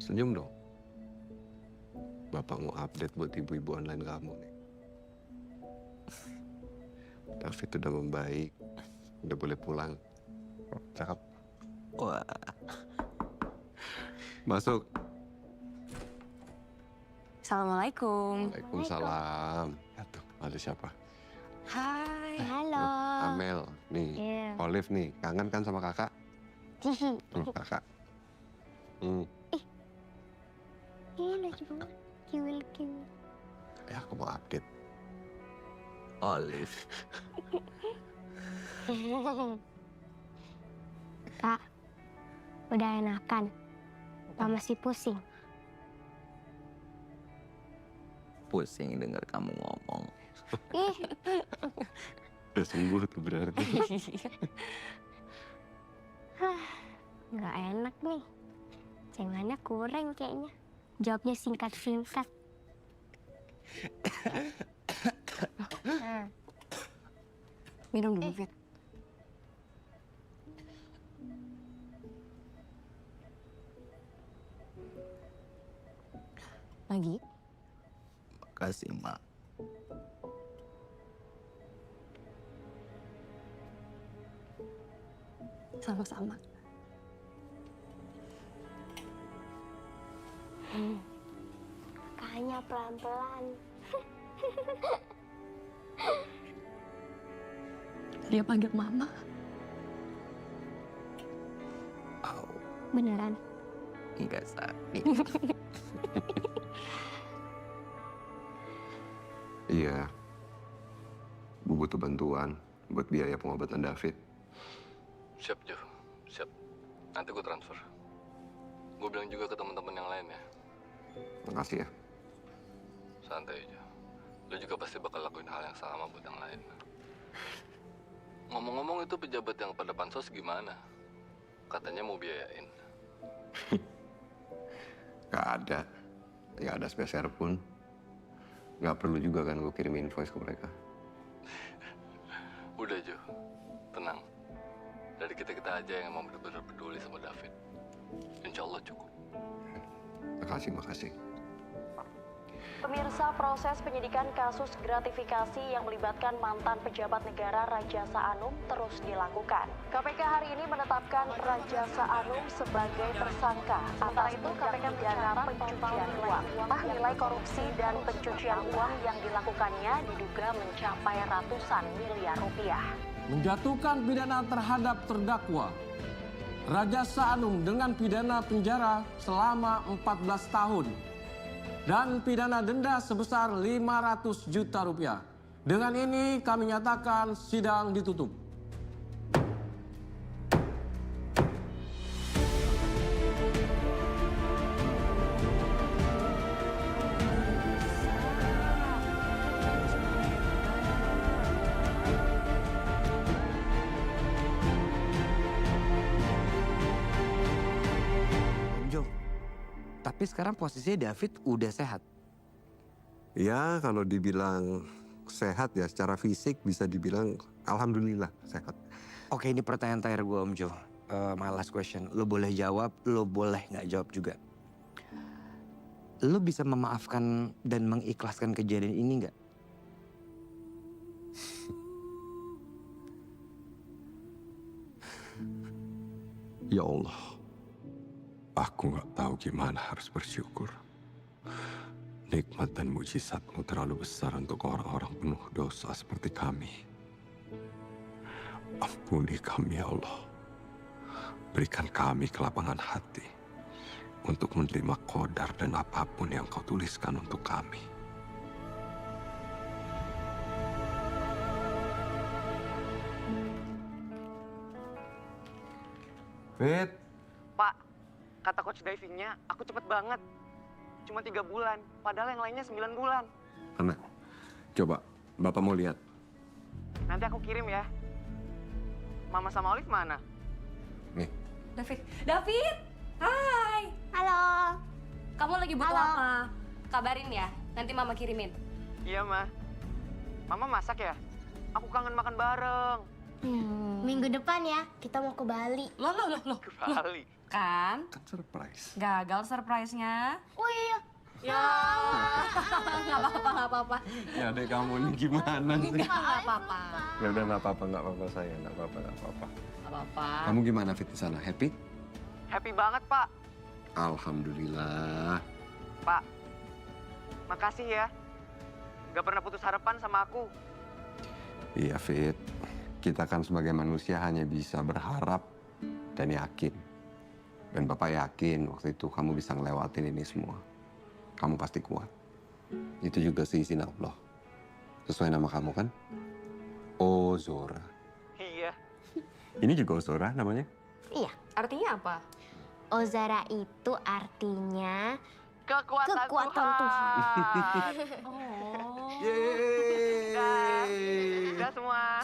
Senyum dong. Bapak mau update buat ibu-ibu online kamu nih. David udah membaik, udah boleh pulang. Cakep. Wah. Masuk. Assalamualaikum. Waalaikumsalam. Tuh, ada siapa? Hai. Halo. Amel, nih. Iya. Olive nih, kangen kan sama kakak? Kakak. Iya lucu banget. Kiwil. Ya, aku mau update. Olive. Kak, udah enakan. Apa masih pusing? Pusing dengar kamu ngomong. Ih. Udah sembuh tuh berarti. Nggak enak nih. Cengannya kurang kayaknya. Jawabnya singkat-singkat. Minum dulu, Fit. Lagi? Makasih, Mak. Sama-sama. Makanya pelan-pelan. Dia panggil Mama. Beneran? Enggak sakit. Iya. Bu butuh bantuan buat biaya pengobatan David. Siap, Jo. Siap. Nanti gue transfer. Gue bilang juga ke teman-teman yang lain ya. Makasih ya. Santai aja. Lo juga pasti bakal lakuin hal yang sama buat yang lain. Ngomong-ngomong itu pejabat yang pada pansos gimana? Katanya mau biayain. Gak ada. Gak ada spesial pun. Gak perlu juga kan gue kirim invoice ke mereka. Udah, Jo. Tenang. Dari kita-kita aja yang mau benar-benar peduli sama David. Insya Allah cukup. Makasih. Pemirsa, proses penyidikan kasus gratifikasi yang melibatkan mantan pejabat negara Rajasa Anum terus dilakukan. KPK hari ini menetapkan Rajasa Anum sebagai tersangka atas KPK pidana pencucian uang. Nilai korupsi dan pencucian uang yang dilakukannya diduga mencapai ratusan miliar rupiah. Menjatuhkan pidana terhadap terdakwa Rajasa Anum dengan pidana penjara selama 14 tahun dan pidana denda sebesar 500 juta rupiah. Dengan ini kami nyatakan sidang ditutup. Tapi sekarang posisinya David udah sehat. Ya, kalau dibilang sehat ya secara fisik bisa dibilang alhamdulillah sehat. Oke, ini pertanyaan terakhir gue, Om Jo. My last question. Lo boleh jawab, lo boleh nggak jawab juga. Lo bisa memaafkan dan mengikhlaskan kejadian ini nggak? Ya Allah, aku nggak tahu gimana harus bersyukur. Nikmat dan mujizat-Mu terlalu besar untuk orang-orang penuh dosa seperti kami. Ampuni kami ya Allah. Berikan kami kelapangan hati untuk menerima qadar dan apapun yang Kau tuliskan untuk kami. Fit. Pak, kata coach divingnya aku cepet banget. Cuma 3 bulan, padahal yang lainnya 9 bulan. Anak, coba Bapak mau lihat. Nanti aku kirim ya. Mama sama Olive mana? Nih. David! Hai! Halo. Kamu lagi butuh Halo. apa? Kabarin ya, nanti Mama kirimin. Iya, Ma. Mama masak ya? Aku kangen makan bareng. Minggu depan ya, kita mau ke Bali. Loh. Ke Bali. Kan? Surprise. Gagal surprise-nya. Oh iya. Ya, nggak apa-apa. Ya adek kamu ini gimana sih? Nggak apa-apa. Ya udah nggak apa-apa sayang, nggak apa-apa. Nggak apa-apa. Kamu gimana Fit di sana? Happy? Happy banget, Pak. Alhamdulillah. Pak, makasih ya. Gak pernah putus harapan sama aku. Iya Fit, kita kan sebagai manusia hanya bisa berharap dan yakin. Dan Bapak yakin waktu itu kamu bisa ngelewatin ini semua. Kamu pasti kuat. Itu juga seizin Allah. Sesuai nama kamu kan? Ozora. Iya. Ini juga Ozora namanya? Iya, artinya apa? Ozara itu artinya Kekuatan Tuhan. Oh. Yeay. Udah semua.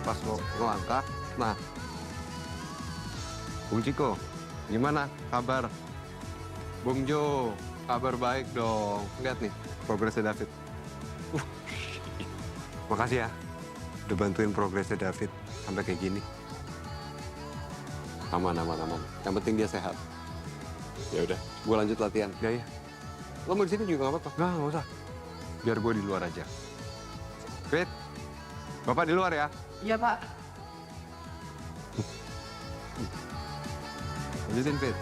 Pas lo angkat, nah. Bung Ciko, gimana kabar? Bung Jo, kabar baik dong. Lihat nih, progresnya David. Makasih ya, udah bantuin progresnya David sampai kayak gini. Aman. Yang penting dia sehat. Ya udah, gue lanjut latihan. Ya. Lo mau di sini juga nggak apa-apa? Nggak usah. Biar gue di luar aja. Fit, Bapak di luar ya? Iya, Pak. Lanjutin, Fit.